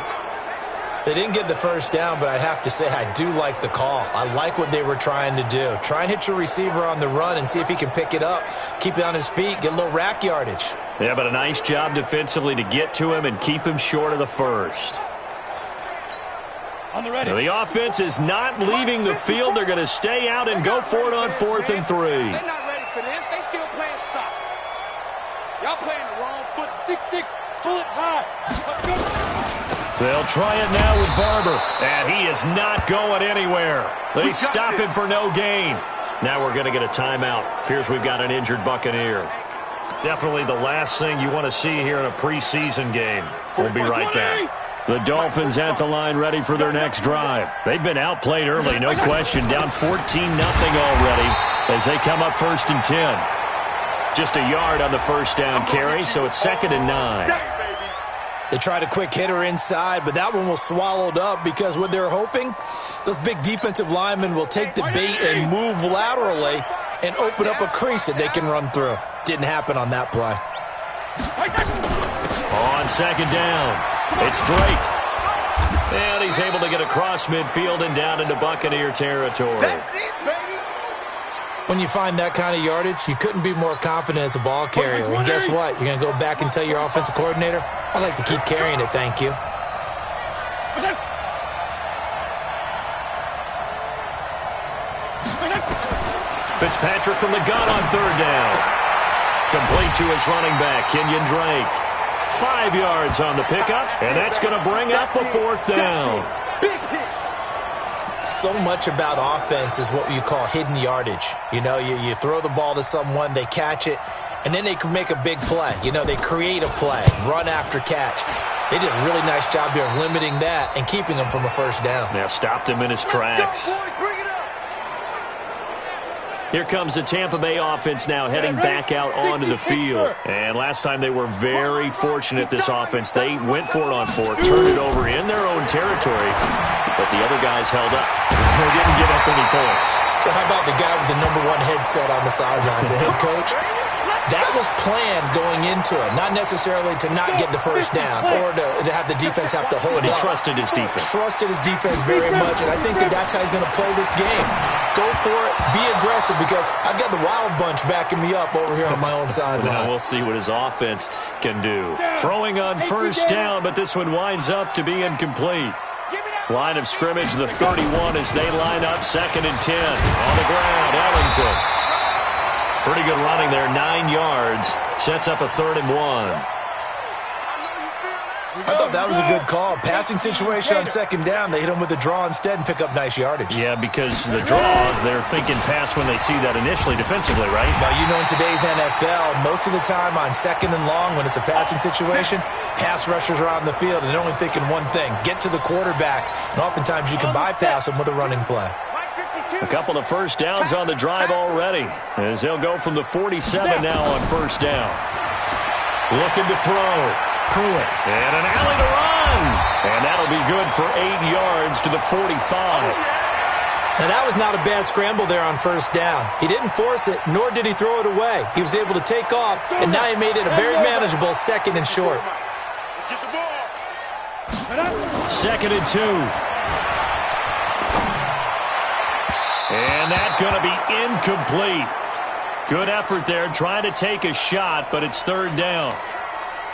They didn't get the 1st down, but I have to say I do like the call. I like what they were trying to do. Try and hit your receiver on the run and see if he can pick it up, keep it on his feet, get a little rack yardage.
Yeah, but a nice job defensively to get to him and keep him short of the 1st.
On the ready.
Now, the offense is not leaving the field. They're going to stay out and go for it on 4th and 3.
They're not ready for this. They still playing soccer. Y'all playing the wrong foot. 6'6", pull it high.
They'll try it now with Barber, and he is not going anywhere. They stop him for no gain. Now we're going to get a timeout. Appears we've got an injured Buccaneer. Definitely the last thing you want to see here in a preseason game. We'll be right back. The Dolphins at the line ready for their next drive. They've been outplayed early, no question. Down 14-0 already as they come up 1st and 10. Just a yard on the 1st down carry, so it's 2nd and 9.
They tried a quick hitter inside, but that one was swallowed up because what they're hoping, those big defensive linemen will take the bait and move laterally and open up a crease that they can run through. Didn't happen on that play.
On 2nd down, it's Drake. And he's able to get across midfield and down into Buccaneer territory.
That's it, baby.
When you find that kind of yardage, you couldn't be more confident as a ball carrier. And guess what? You're going to go back and tell your offensive coordinator, I'd like to keep carrying it, thank you.
Fitzpatrick from the gun on 3rd down. Complete to his running back, Kenyon Drake. 5 yards on the pickup, and that's going to bring up a 4th down.
So much about offense is what you call hidden yardage. You know, you throw the ball to someone, they catch it, and then they can make a big play. You know, they create a play, run after catch. They did a really nice job here of limiting that and keeping him from a 1st down.
Yeah, stopped him in his tracks. Here comes the Tampa Bay offense now heading back out onto the field. And last time they were very fortunate, this offense. They went for it on 4, turned it over in their own territory, but the other guys held up. They didn't give up any points.
So how about the guy with the #1 headset on the sidelines, the head coach? That was planned going into it, not necessarily to not get the 1st down or to have the defense have to hold
up. But he
up.
trusted his defense.
Trusted his defense very much, and I think that's how he's going to play this game. Go for it, be aggressive, because I've got the wild bunch backing me up over here on my own sideline.
Now we'll see what his offense can do. Throwing on 1st down, but this one winds up to be incomplete. Line of scrimmage, the 31, as they line up 2nd and 10. On the ground, Ellington. Pretty good running there, 9 yards. Sets up a 3rd and 1.
I thought that was a good call. Passing situation on 2nd down. They hit him with a draw instead and pick up nice yardage.
Yeah, because the draw, they're thinking pass when they see that initially defensively, right?
Now, you know, in today's NFL, most of the time on 2nd and long, when it's a passing situation, pass rushers are on the field and they're only thinking one thing: get to the quarterback. And oftentimes you can bypass them with a running play.
A couple of 1st downs on the drive already, as they'll go from the 47 now on 1st down. Looking to throw. Pruitt. And an alley to run. And that'll be good for 8 yards to the 45.
Now, that was not a bad scramble there on 1st down. He didn't force it, nor did he throw it away. He was able to take off, and now he made it a very manageable 2nd and short.
2nd and 2. And that's going to be incomplete. Good effort there, trying to take a shot, but it's 3rd down.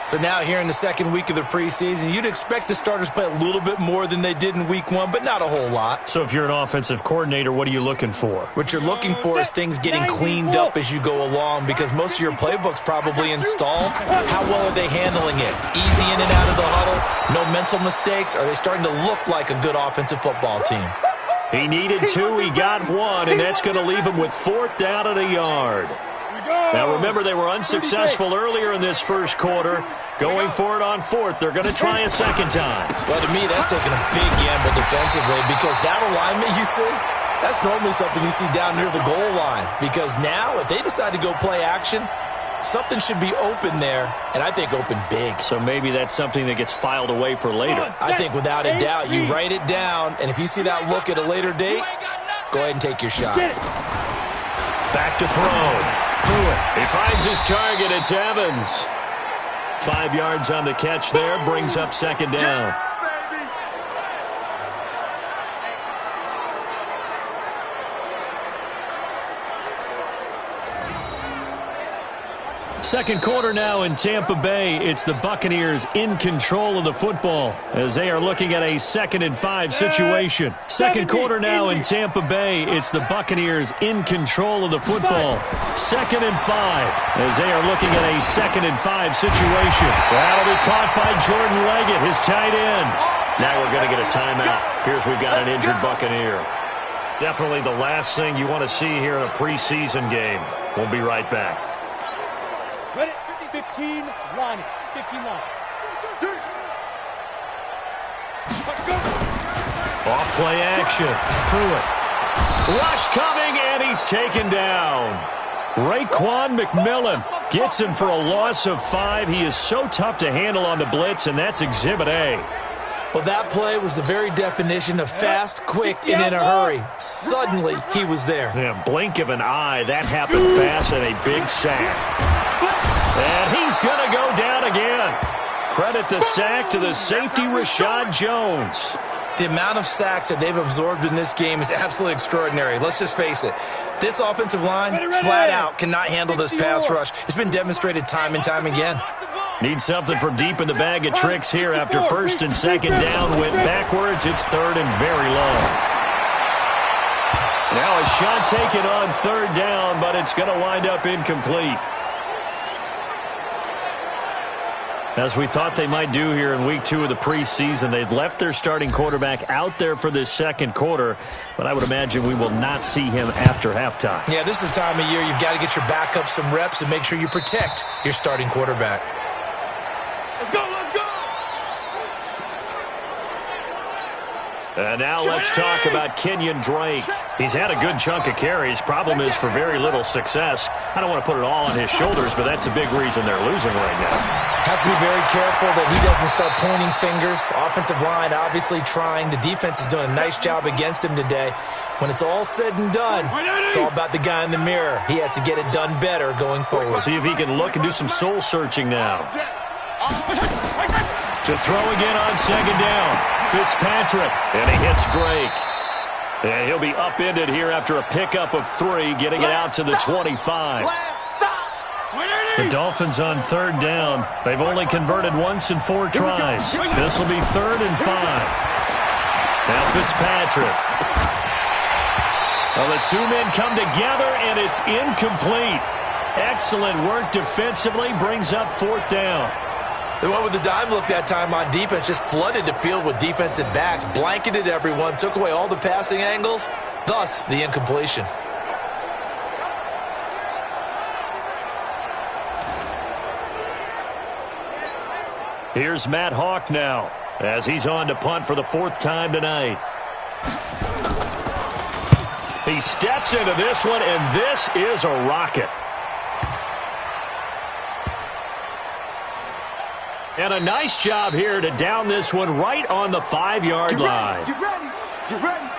So now here in the 2nd week of the preseason, you'd expect the starters to play a little bit more than they did in week 1, but not a whole lot.
So if you're an offensive coordinator, what are you looking for?
What you're looking for is things getting cleaned up as you go along, because most of your playbook's probably installed. How well are they handling it? Easy in and out of the huddle? No mental mistakes? Are they starting to look like a good offensive football team?
He needed 2, he got 1, and that's going to leave him with 4th down and a yard. Now, remember, they were unsuccessful earlier in this 1st quarter. Going for it on 4th. They're going to try a 2nd time.
Well, to me, that's taking a big gamble defensively, because that alignment you see, that's normally something you see down near the goal line. Because now, if they decide to go play action, something should be open there, and I think open big.
So maybe that's something that gets filed away for later.
I think without a doubt, you write it down, and if you see that look at a later date, go ahead and take your shot.
Back to throw. Pruitt. He finds his target. It's Evans. 5 yards on the catch there. Brings up 2nd down. Second quarter now in Tampa Bay. It's the Buccaneers in control of the football as they are looking at a 2nd and 5 situation. Second quarter now in Tampa Bay. It's the Buccaneers in control of the football. 2nd and 5 as they are looking at a 2nd and 5 situation. That'll be caught by Jordan Leggett, his tight end. Now we're going to get a timeout. Here's we've got an injured Buccaneer. Definitely the last thing you want to see here in a preseason game. We'll be right back.
15 line. 15 line.
Off play action. Pruitt. Rush coming, and he's taken down. Raekwon McMillan gets him for a loss of 5. He is so tough to handle on the blitz, and that's Exhibit A.
Well, that play was the very definition of fast, quick, and in a hurry. Suddenly, he was there.
Yeah, blink of an eye. That happened fast, and a big sack. And he's going to go down again. Credit the sack to the safety, Rashad Jones.
The amount of sacks that they've absorbed in this game is absolutely extraordinary. Let's just face it. This offensive line, flat out, cannot handle this pass rush. It's been demonstrated time and time again.
Need something from deep in the bag of tricks here after 1st and 2nd down. Went backwards. It's 3rd and very long. Now a shot taken on 3rd down, but it's going to wind up incomplete. As we thought they might do here in week 2 of the preseason, they've left their starting quarterback out there for this second quarter, but I would imagine we will not see him after halftime.
Yeah, this is the time of year you've got to get your backup some reps and make sure you protect your starting quarterback.
Let's go, let's go!
And now let's talk about Kenyon Drake. He's had a good chunk of carries. Problem is for very little success. I don't want to put it all on his shoulders, but that's a big reason they're losing right now.
Have to be very careful that he doesn't start pointing fingers. Offensive line obviously trying. The defense is doing a nice job against him today. When it's all said and done, it's all about the guy in the mirror. He has to get it done better going forward.
See if he can look and do some soul searching now. To throw again on second down. Fitzpatrick, and he hits Drake. And he'll be upended here after a pickup of 3, getting it out to the 25. The Dolphins on third down. They've only converted once in 4 tries. This will be 3rd and 5. Now Fitzpatrick. Well, the 2 men come together, and it's incomplete. Excellent work defensively, brings up 4th down.
They went with the dime look that time on defense, just flooded the field with defensive backs, blanketed everyone, took away all the passing angles, thus the incompletion.
Here's Matt Hawk now, as he's on to punt for the 4th time tonight. He steps into this one, and this is a rocket. And a nice job here to down this one right on the 5-yard line.
Get ready, get ready.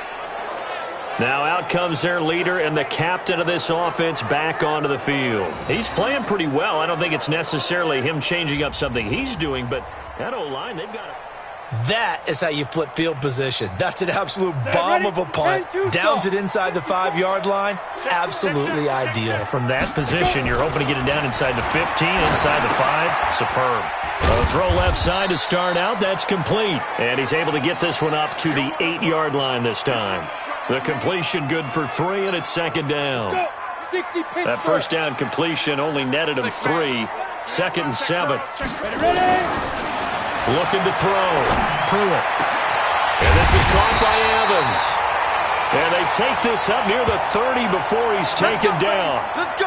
Now out comes their leader and the captain of this offense back onto the field. He's playing pretty well. I don't think it's necessarily him changing up something he's doing, but that O-line, they've got it.
That is how you flip field position. That's an absolute bomb of a punt. Downs it inside the 5-yard line. Absolutely ideal.
From that position, you're hoping to get it down inside the 15, inside the 5. Superb. A throw left side to start out. That's complete. And he's able to get this one up to the 8-yard line this time. The completion good for 3, and it's 2nd down. That first down completion only netted him 3. 2nd and 7. Looking to throw. Pruitt. And this is caught by Evans. And they take this up near the 30 before he's taken down.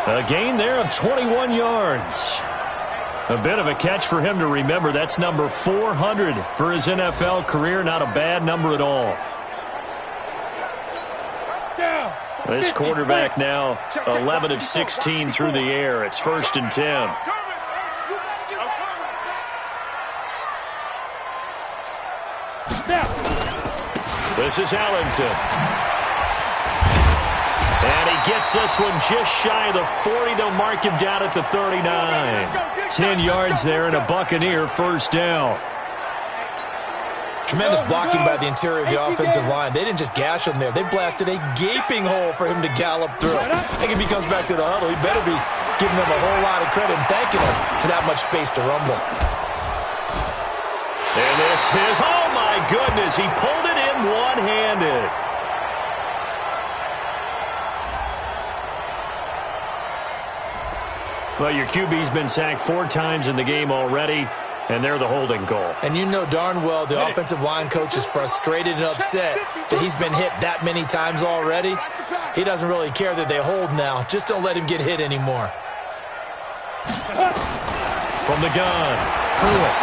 A gain there of 21 yards. A bit of a catch for him to remember. That's number 400 for his NFL career. Not a bad number at all. This quarterback now 11 of 16 through the air. It's 1st and 10. This is Ellington. And he gets this one just shy of the 40. They'll mark him down at the 39. 10 yards there and a Buccaneer 1st down.
Tremendous blocking by the interior of the offensive line. They didn't just gash him there. They blasted a gaping hole for him to gallop through. I think if he comes back to the huddle, he better be giving them a whole lot of credit and thanking him for that much space to rumble.
And this is, oh my goodness, he pulled it in one-handed. Well, your QB's been sacked 4 times in the game already, and they're the holding goal. And
you know darn well the offensive line coach is frustrated and upset that he's been hit that many times already. He doesn't really care that they hold now. Just don't let him get hit anymore.
From the gun, Pruitt.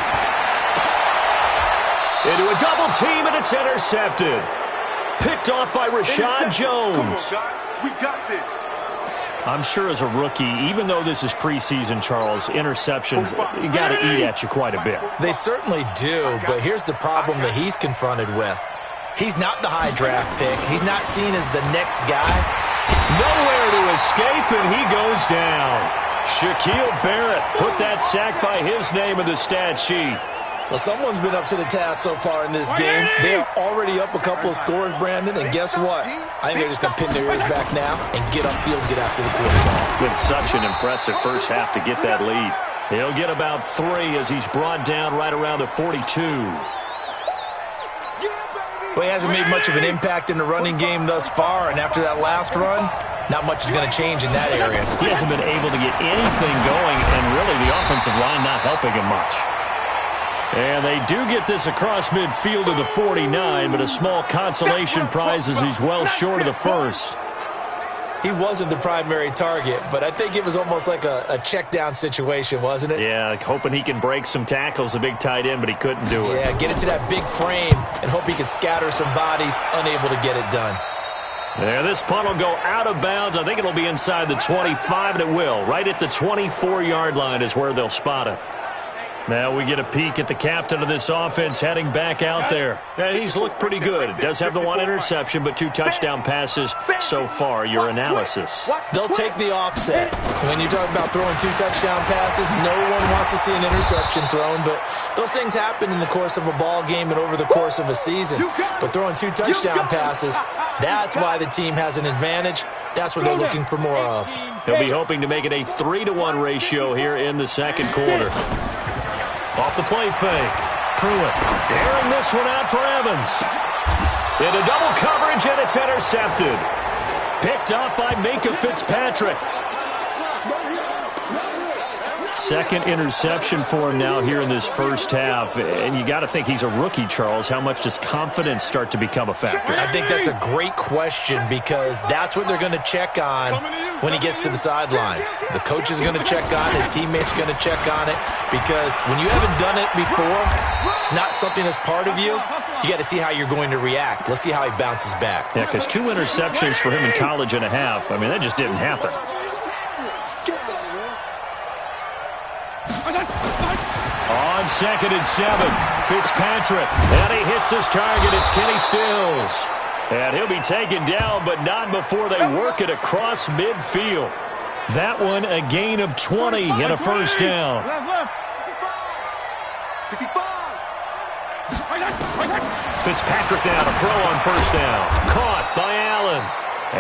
Into a double team, and it's intercepted. Picked off by Rashad Jones.
Come on, guys. We got this.
I'm sure as a rookie, even though this is preseason, Charles, interceptions, you got to eat at you quite a bit.
They certainly do, but here's the problem that he's confronted with. He's not the high draft pick. He's not seen as the next guy.
Nowhere to escape, and he goes down. Shaquille Barrett put that sack by his name in the stat sheet.
Well, someone's been up to the task so far in this game. They are already up a couple of scores, Brandon, and guess what? I think they're just going to pin their ears back now and get upfield and get after the quarterback.
Been such an impressive first half to get that lead. He'll get about 3 as he's brought down right around the 42.
Well, he hasn't made much of an impact in the running game thus far, and after that last run, not much is going to change in that area.
He hasn't been able to get anything going, and really the offensive line not helping him much. And they do get this across midfield to the 49, but a small consolation prize as he's well short of the first.
He wasn't the primary target, but I think it was almost like a check down situation, wasn't it?
Yeah, hoping he can break some tackles, a big tight end, but he couldn't do it.
Yeah, get into that big frame and hope he can scatter some bodies, unable to get it done.
Yeah, this punt will go out of bounds. I think it'll be inside the 25, and it will. Right at the 24-yard line is where they'll spot it. Now we get a peek at the captain of this offense heading back out there. Now, he's looked pretty good. Does have the one interception, but 2 touchdown passes so far. Your analysis.
They'll take the offset. When you talk about throwing 2 touchdown passes, no one wants to see an interception thrown, but those things happen in the course of a ball game and over the course of a season. But throwing 2 touchdown passes, that's why the team has an advantage. That's what they're looking for more of.
He'll be hoping to make it a 3-to-1 ratio here in the second quarter. Off the play fake. Pruitt airing this one out for Evans. Into double coverage, and it's intercepted. Picked up by Minka Fitzpatrick. Second interception for him now here in this first half. And you got to think he's a rookie, Charles. How much does confidence start to become a factor?
I think that's a great question because that's what they're going to check on when he gets to the sidelines. The coach is going to check on it. His teammates are going to check on it because when you haven't done it before, it's not something that's part of you. You got to see how you're going to react. Let's see how he bounces back.
Yeah, because 2 interceptions for him in college and a half. I mean, that just didn't happen. On 2nd and 7, Fitzpatrick. And he hits his target. It's Kenny Stills. And he'll be taken down, but not before they work it across midfield. That one a gain of 20 and a first down. Fitzpatrick now to throw on first down. Caught by Allen.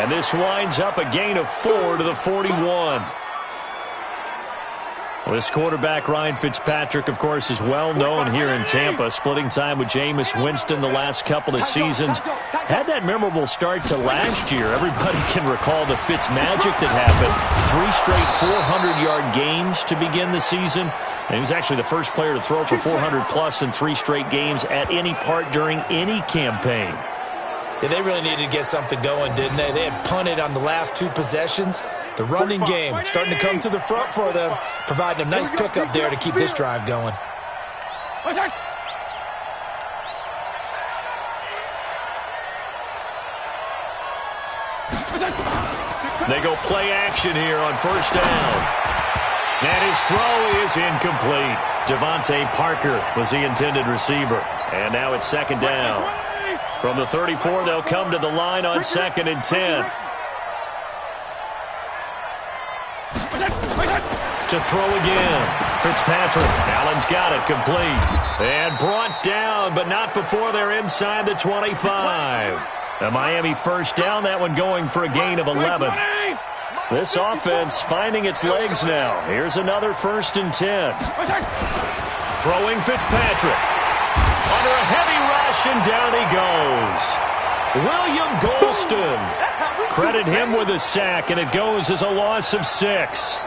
And this winds up a gain of 4 to the 41. Well, this quarterback, Ryan Fitzpatrick, of course, is well known here in Tampa, splitting time with Jameis Winston the last couple of seasons. Had that memorable start to last year. Everybody can recall the Fitz magic that happened. 3 straight 400-yard games to begin the season. And he was actually the first player to throw for 400-plus in 3 straight games at any part during any campaign.
Yeah, they really needed to get something going, didn't they? They had punted on the last 2 possessions. The running game starting to come to the front for them, providing a nice pickup there to keep this drive going.
They go play action here on first down. And his throw is incomplete. Devontae Parker was the intended receiver. And now it's 2nd down. From the 34, they'll come to the line on 2nd and 10. To throw again. Fitzpatrick. Allen's got it complete. And brought down, but not before they're inside the 25. A Miami first down, that one going for a gain of 11. This offense finding its legs now. Here's another 1st and 10. Throwing Fitzpatrick. Under a heavy rush, and down he goes. William Golston. Credit him with a sack, and it goes as a loss of 6.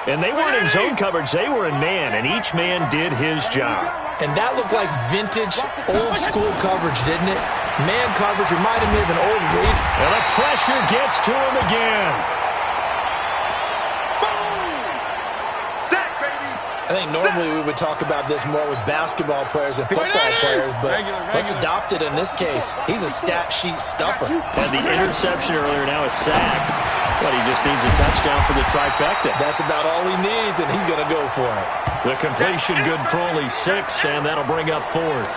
And they weren't in zone coverage. They were in man, and each man did his job.
And that looked like vintage, old-school coverage, didn't it? Man coverage reminded me of an old Reed.
And the pressure gets to him again.
I think normally we would talk about this more with basketball players and football players, but let's adopt it in this case. He's a stat sheet stuffer.
Had the interception earlier, now a sack. But he just needs a touchdown for the trifecta.
That's about all he needs, and he's going to go for it.
The completion good for only 6, and that'll bring up 4th.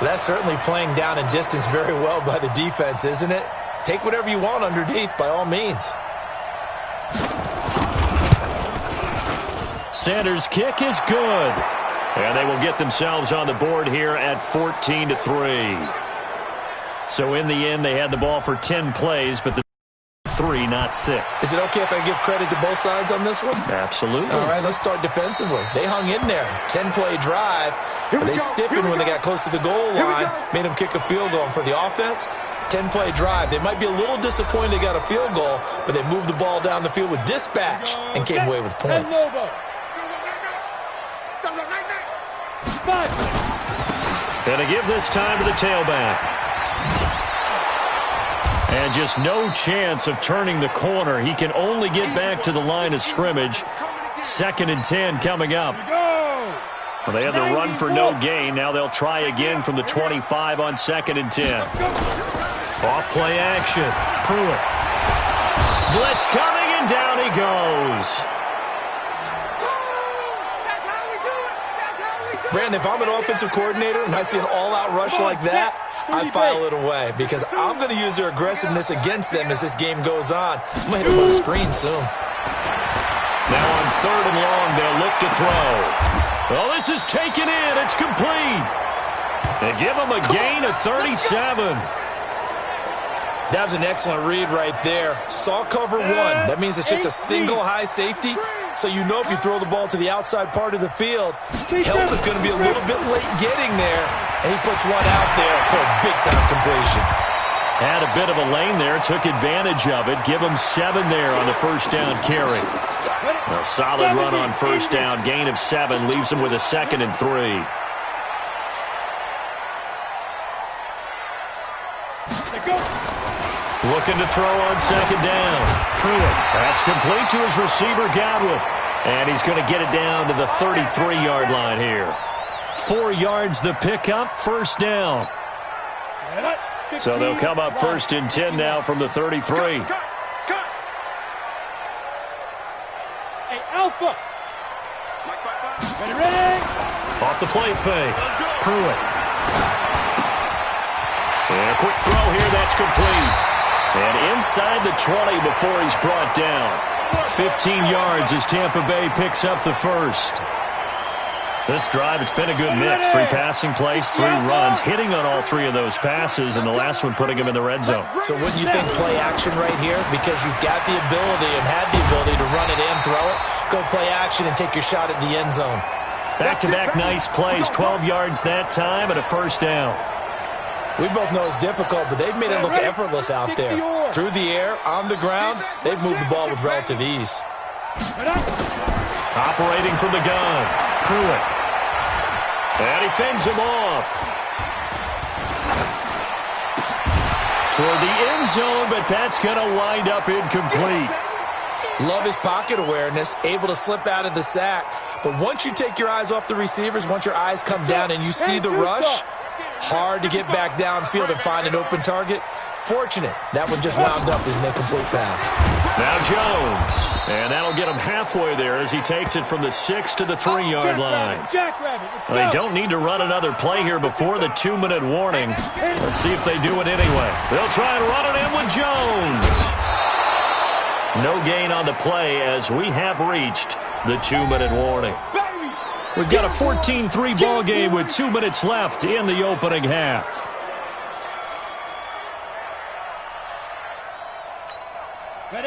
That's certainly playing down and distance very well by the defense, isn't it? Take whatever you want underneath, by all means.
Sanders' kick is good. And they will get themselves on the board here at 14-3. So in the end, they had the ball for 10 plays, but the 3, not 6.
Is it okay if I give credit to both sides on this one?
Absolutely.
All right, let's start defensively. They hung in there. 10-play drive, but they stiffened when they got close to the goal line, made them kick a field goal. And for the offense, 10-play drive. They might be a little disappointed they got a field goal, but they moved the ball down the field with dispatch and came away with points.
Going to give this time to the tailback. And just no chance of turning the corner. He can only get back to the line of scrimmage. 2nd and 10 coming up. Well, they had the run for no gain. Now they'll try again from the 25 on 2nd and 10. Off play action. Pruitt. Blitz coming, and down he goes.
Brandon, if I'm an offensive coordinator and I see an all-out rush like that, I file it away because I'm going to use their aggressiveness against them as this game goes on. I'm going to hit them on the screen soon.
Now on 3rd and long, they'll look to throw. Well, this is taken in. It's complete. They give him a gain of 37.
That was an excellent read right there. Saw cover 1. That means it's just a single high safety. So you know if you throw the ball to the outside part of the field, help is going to be a little bit late getting there. And he puts one out there for a big-time completion.
Had a bit of a lane there, took advantage of it. Give him 7 there on the first down carry. A solid run on first down. Gain of 7 leaves him with a 2nd and 3. Looking to throw on 2nd down. Pruitt. That's complete to his receiver, Godwin. And he's going to get it down to the 33-yard line here. 4 yards the pickup, first down. So they'll come up 1st and 10 now from the 33.
Hey, Alpha. Ready.
Off the play fake. Pruitt. And a quick throw here, that's complete. And inside the 20 before he's brought down. 15 yards as Tampa Bay picks up the first. This drive, it's been a good mix. 3 passing plays, 3 runs, hitting on all 3 of those passes, and the last one putting him in the red zone.
So wouldn't you think play action right here? Because you've got the ability and had the ability to run it in, throw it, go play action, and take your shot at the end zone.
Back-to-back nice plays, 12 yards that time, and a first down.
We both know it's difficult, but they've made it look effortless out there. Through the air, on the ground, they've moved the ball with relative ease.
Operating from the gun, Pruitt. And he fends him off. Toward the end zone, but that's going to wind up incomplete.
Love his pocket awareness, able to slip out of the sack. But once you take your eyes off the receivers, once your eyes come down and you see the rush, hard to get back downfield and find an open target. Fortunate, that one just wound up as an incomplete pass.
Now Jones, and that'll get him halfway there as he takes it from the 6 to the 3-yard line. Well, they don't need to run another play here before the 2-minute warning. Let's see if they do it anyway. They'll try and run it in with Jones. No gain on the play as we have reached the 2-minute warning. We've got a 14-3 ball game with 2 minutes left in the opening half.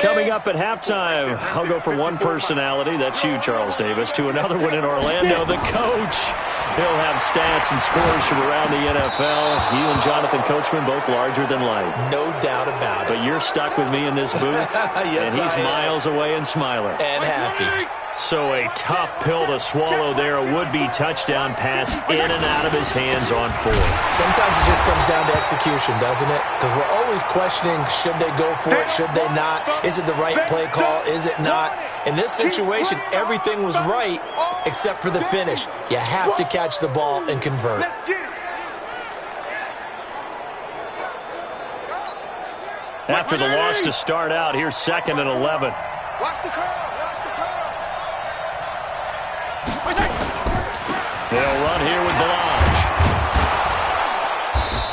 Coming up at halftime, I'll go from one personality, that's you, Charles Davis, to another one in Orlando, the coach. He'll have stats and scores from around the NFL. You and Jonathan Coachman, both larger than life.
No doubt about it.
But you're stuck with me in this booth,
yes,
and he's miles away and smiling.
And happy.
So a tough pill to swallow there. A would-be touchdown pass in and out of his hands on 4.
Sometimes it just comes down to execution, doesn't it? Because we're always questioning, should they go for it, should they not? Is it the right play call, is it not? In this situation, everything was right except for the finish. You have to catch the ball and convert.
After the loss to start out, here's 2nd and 11.
Watch the curve.
They'll run here with Balaj.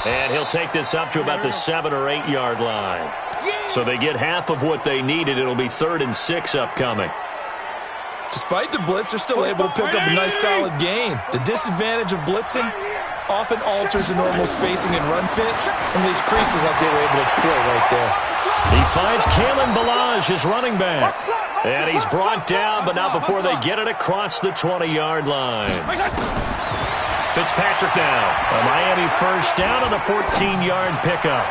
And he'll take this up to about the 7 or 8 yard line. So they get half of what they needed. It'll be 3rd and 6 upcoming.
Despite the blitz, they're still able to pick up a nice solid gain. The disadvantage of blitzing often alters the normal spacing and run fits and leaves creases like they were able to exploit right there.
He finds Kalen Balaj, his running back. And he's brought down, but not before they get it across the 20-yard line. Fitzpatrick now. A Miami first down on a 14-yard pickup.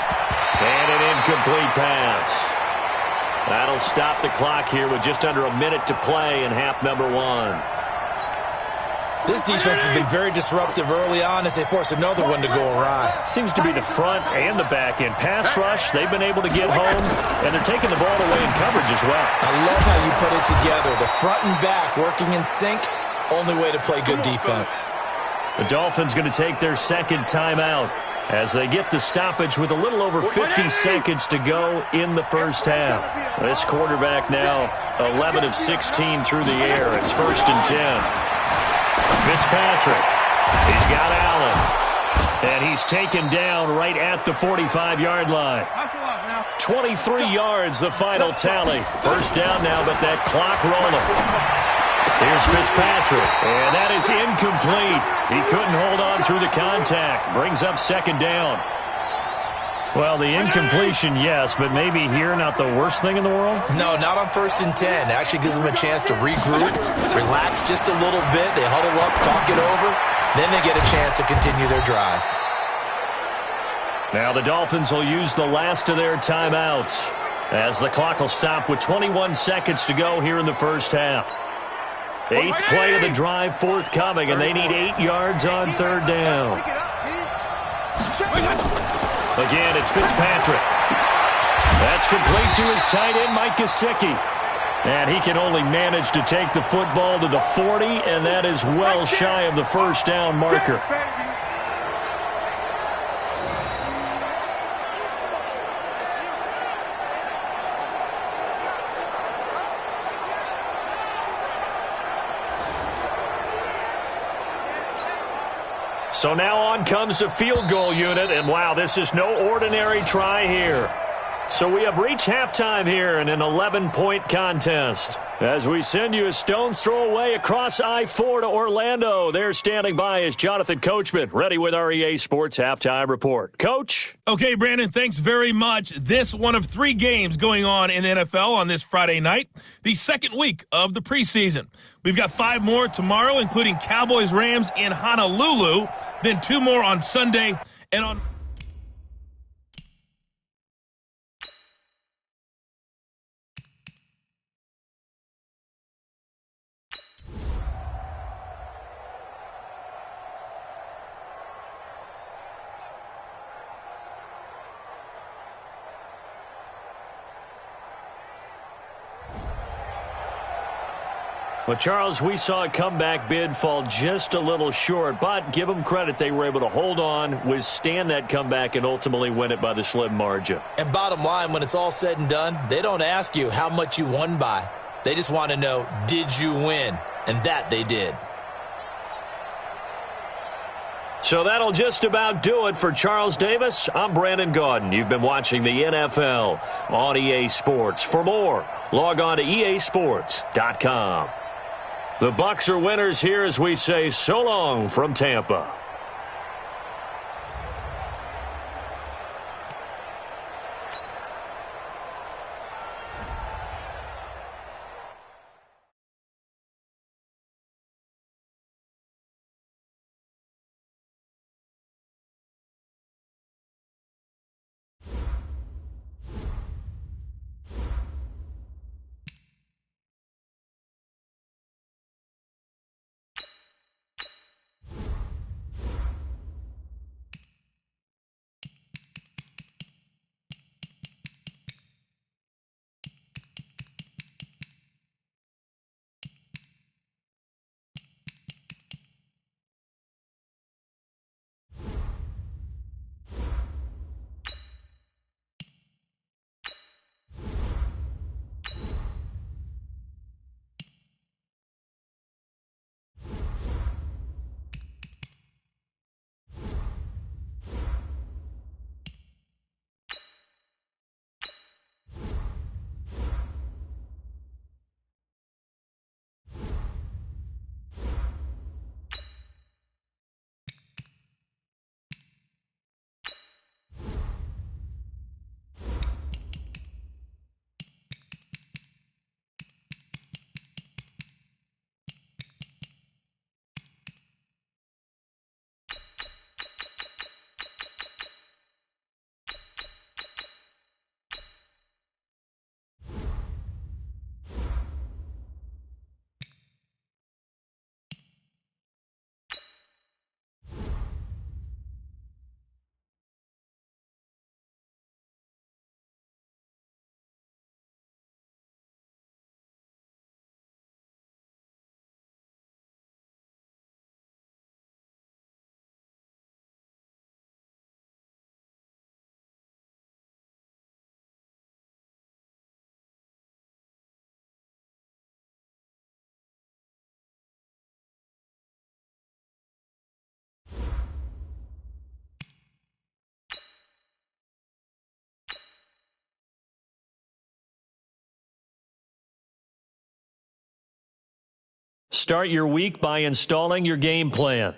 And an incomplete pass. That'll stop the clock here with just under a minute to play in half number 1.
This defense has been very disruptive early on as they force another one to go awry.
Seems to be the front and the back end. Pass rush, they've been able to get home, and they're taking the ball away in coverage as well.
I love how you put it together. The front and back working in sync, only way to play good defense.
The Dolphins going to take their second timeout as they get the stoppage with a little over 50 seconds to go in the first half. This quarterback now 11 of 16 through the air. It's 1st and 10. Fitzpatrick. He's got Allen. And he's taken down right at the 45-yard line. 23 yards, the final tally. First down now, but that clock rolling. Here's Fitzpatrick, and that is incomplete. He couldn't hold on through the contact. Brings up second down. Well, the incompletion, yes, but maybe here not the worst thing in the world?
No, not on 1st and 10. Actually gives them a chance to regroup, relax just a little bit. They huddle up, talk it over. Then they get a chance to continue their drive.
Now the Dolphins will use the last of their timeouts as the clock will stop with 21 seconds to go here in the first half. 8th play of the drive forthcoming, and they need 8 yards on third down. Again, it's Fitzpatrick. That's complete to his tight end, Mike Gesicki. And he can only manage to take the football to the 40, and that is well shy of the first down marker. So now on comes the field goal unit, and wow, this is no ordinary try here. So we have reached halftime here in an 11-point contest. As we send you a stone's throw away across I-4 to Orlando. There standing by is Jonathan Coachman, ready with our EA Sports Halftime Report. Coach?
Okay, Brandon, thanks very much. This one of 3 games going on in the NFL on this Friday night, the second week of the preseason. We've got 5 more tomorrow, including Cowboys-Rams in Honolulu, then 2 more on Sunday, and on...
Well, Charles, we saw a comeback bid fall just a little short, but give them credit. They were able to hold on, withstand that comeback, and ultimately win it by the slim margin.
And bottom line, when it's all said and done, they don't ask you how much you won by. They just want to know, did you win? And that they did.
So that'll just about do it for Charles Davis. I'm Brandon Gaudin. You've been watching the NFL on EA Sports. For more, log on to easports.com. The Bucs are winners here as we say so long from Tampa. Start your week by installing your game plan.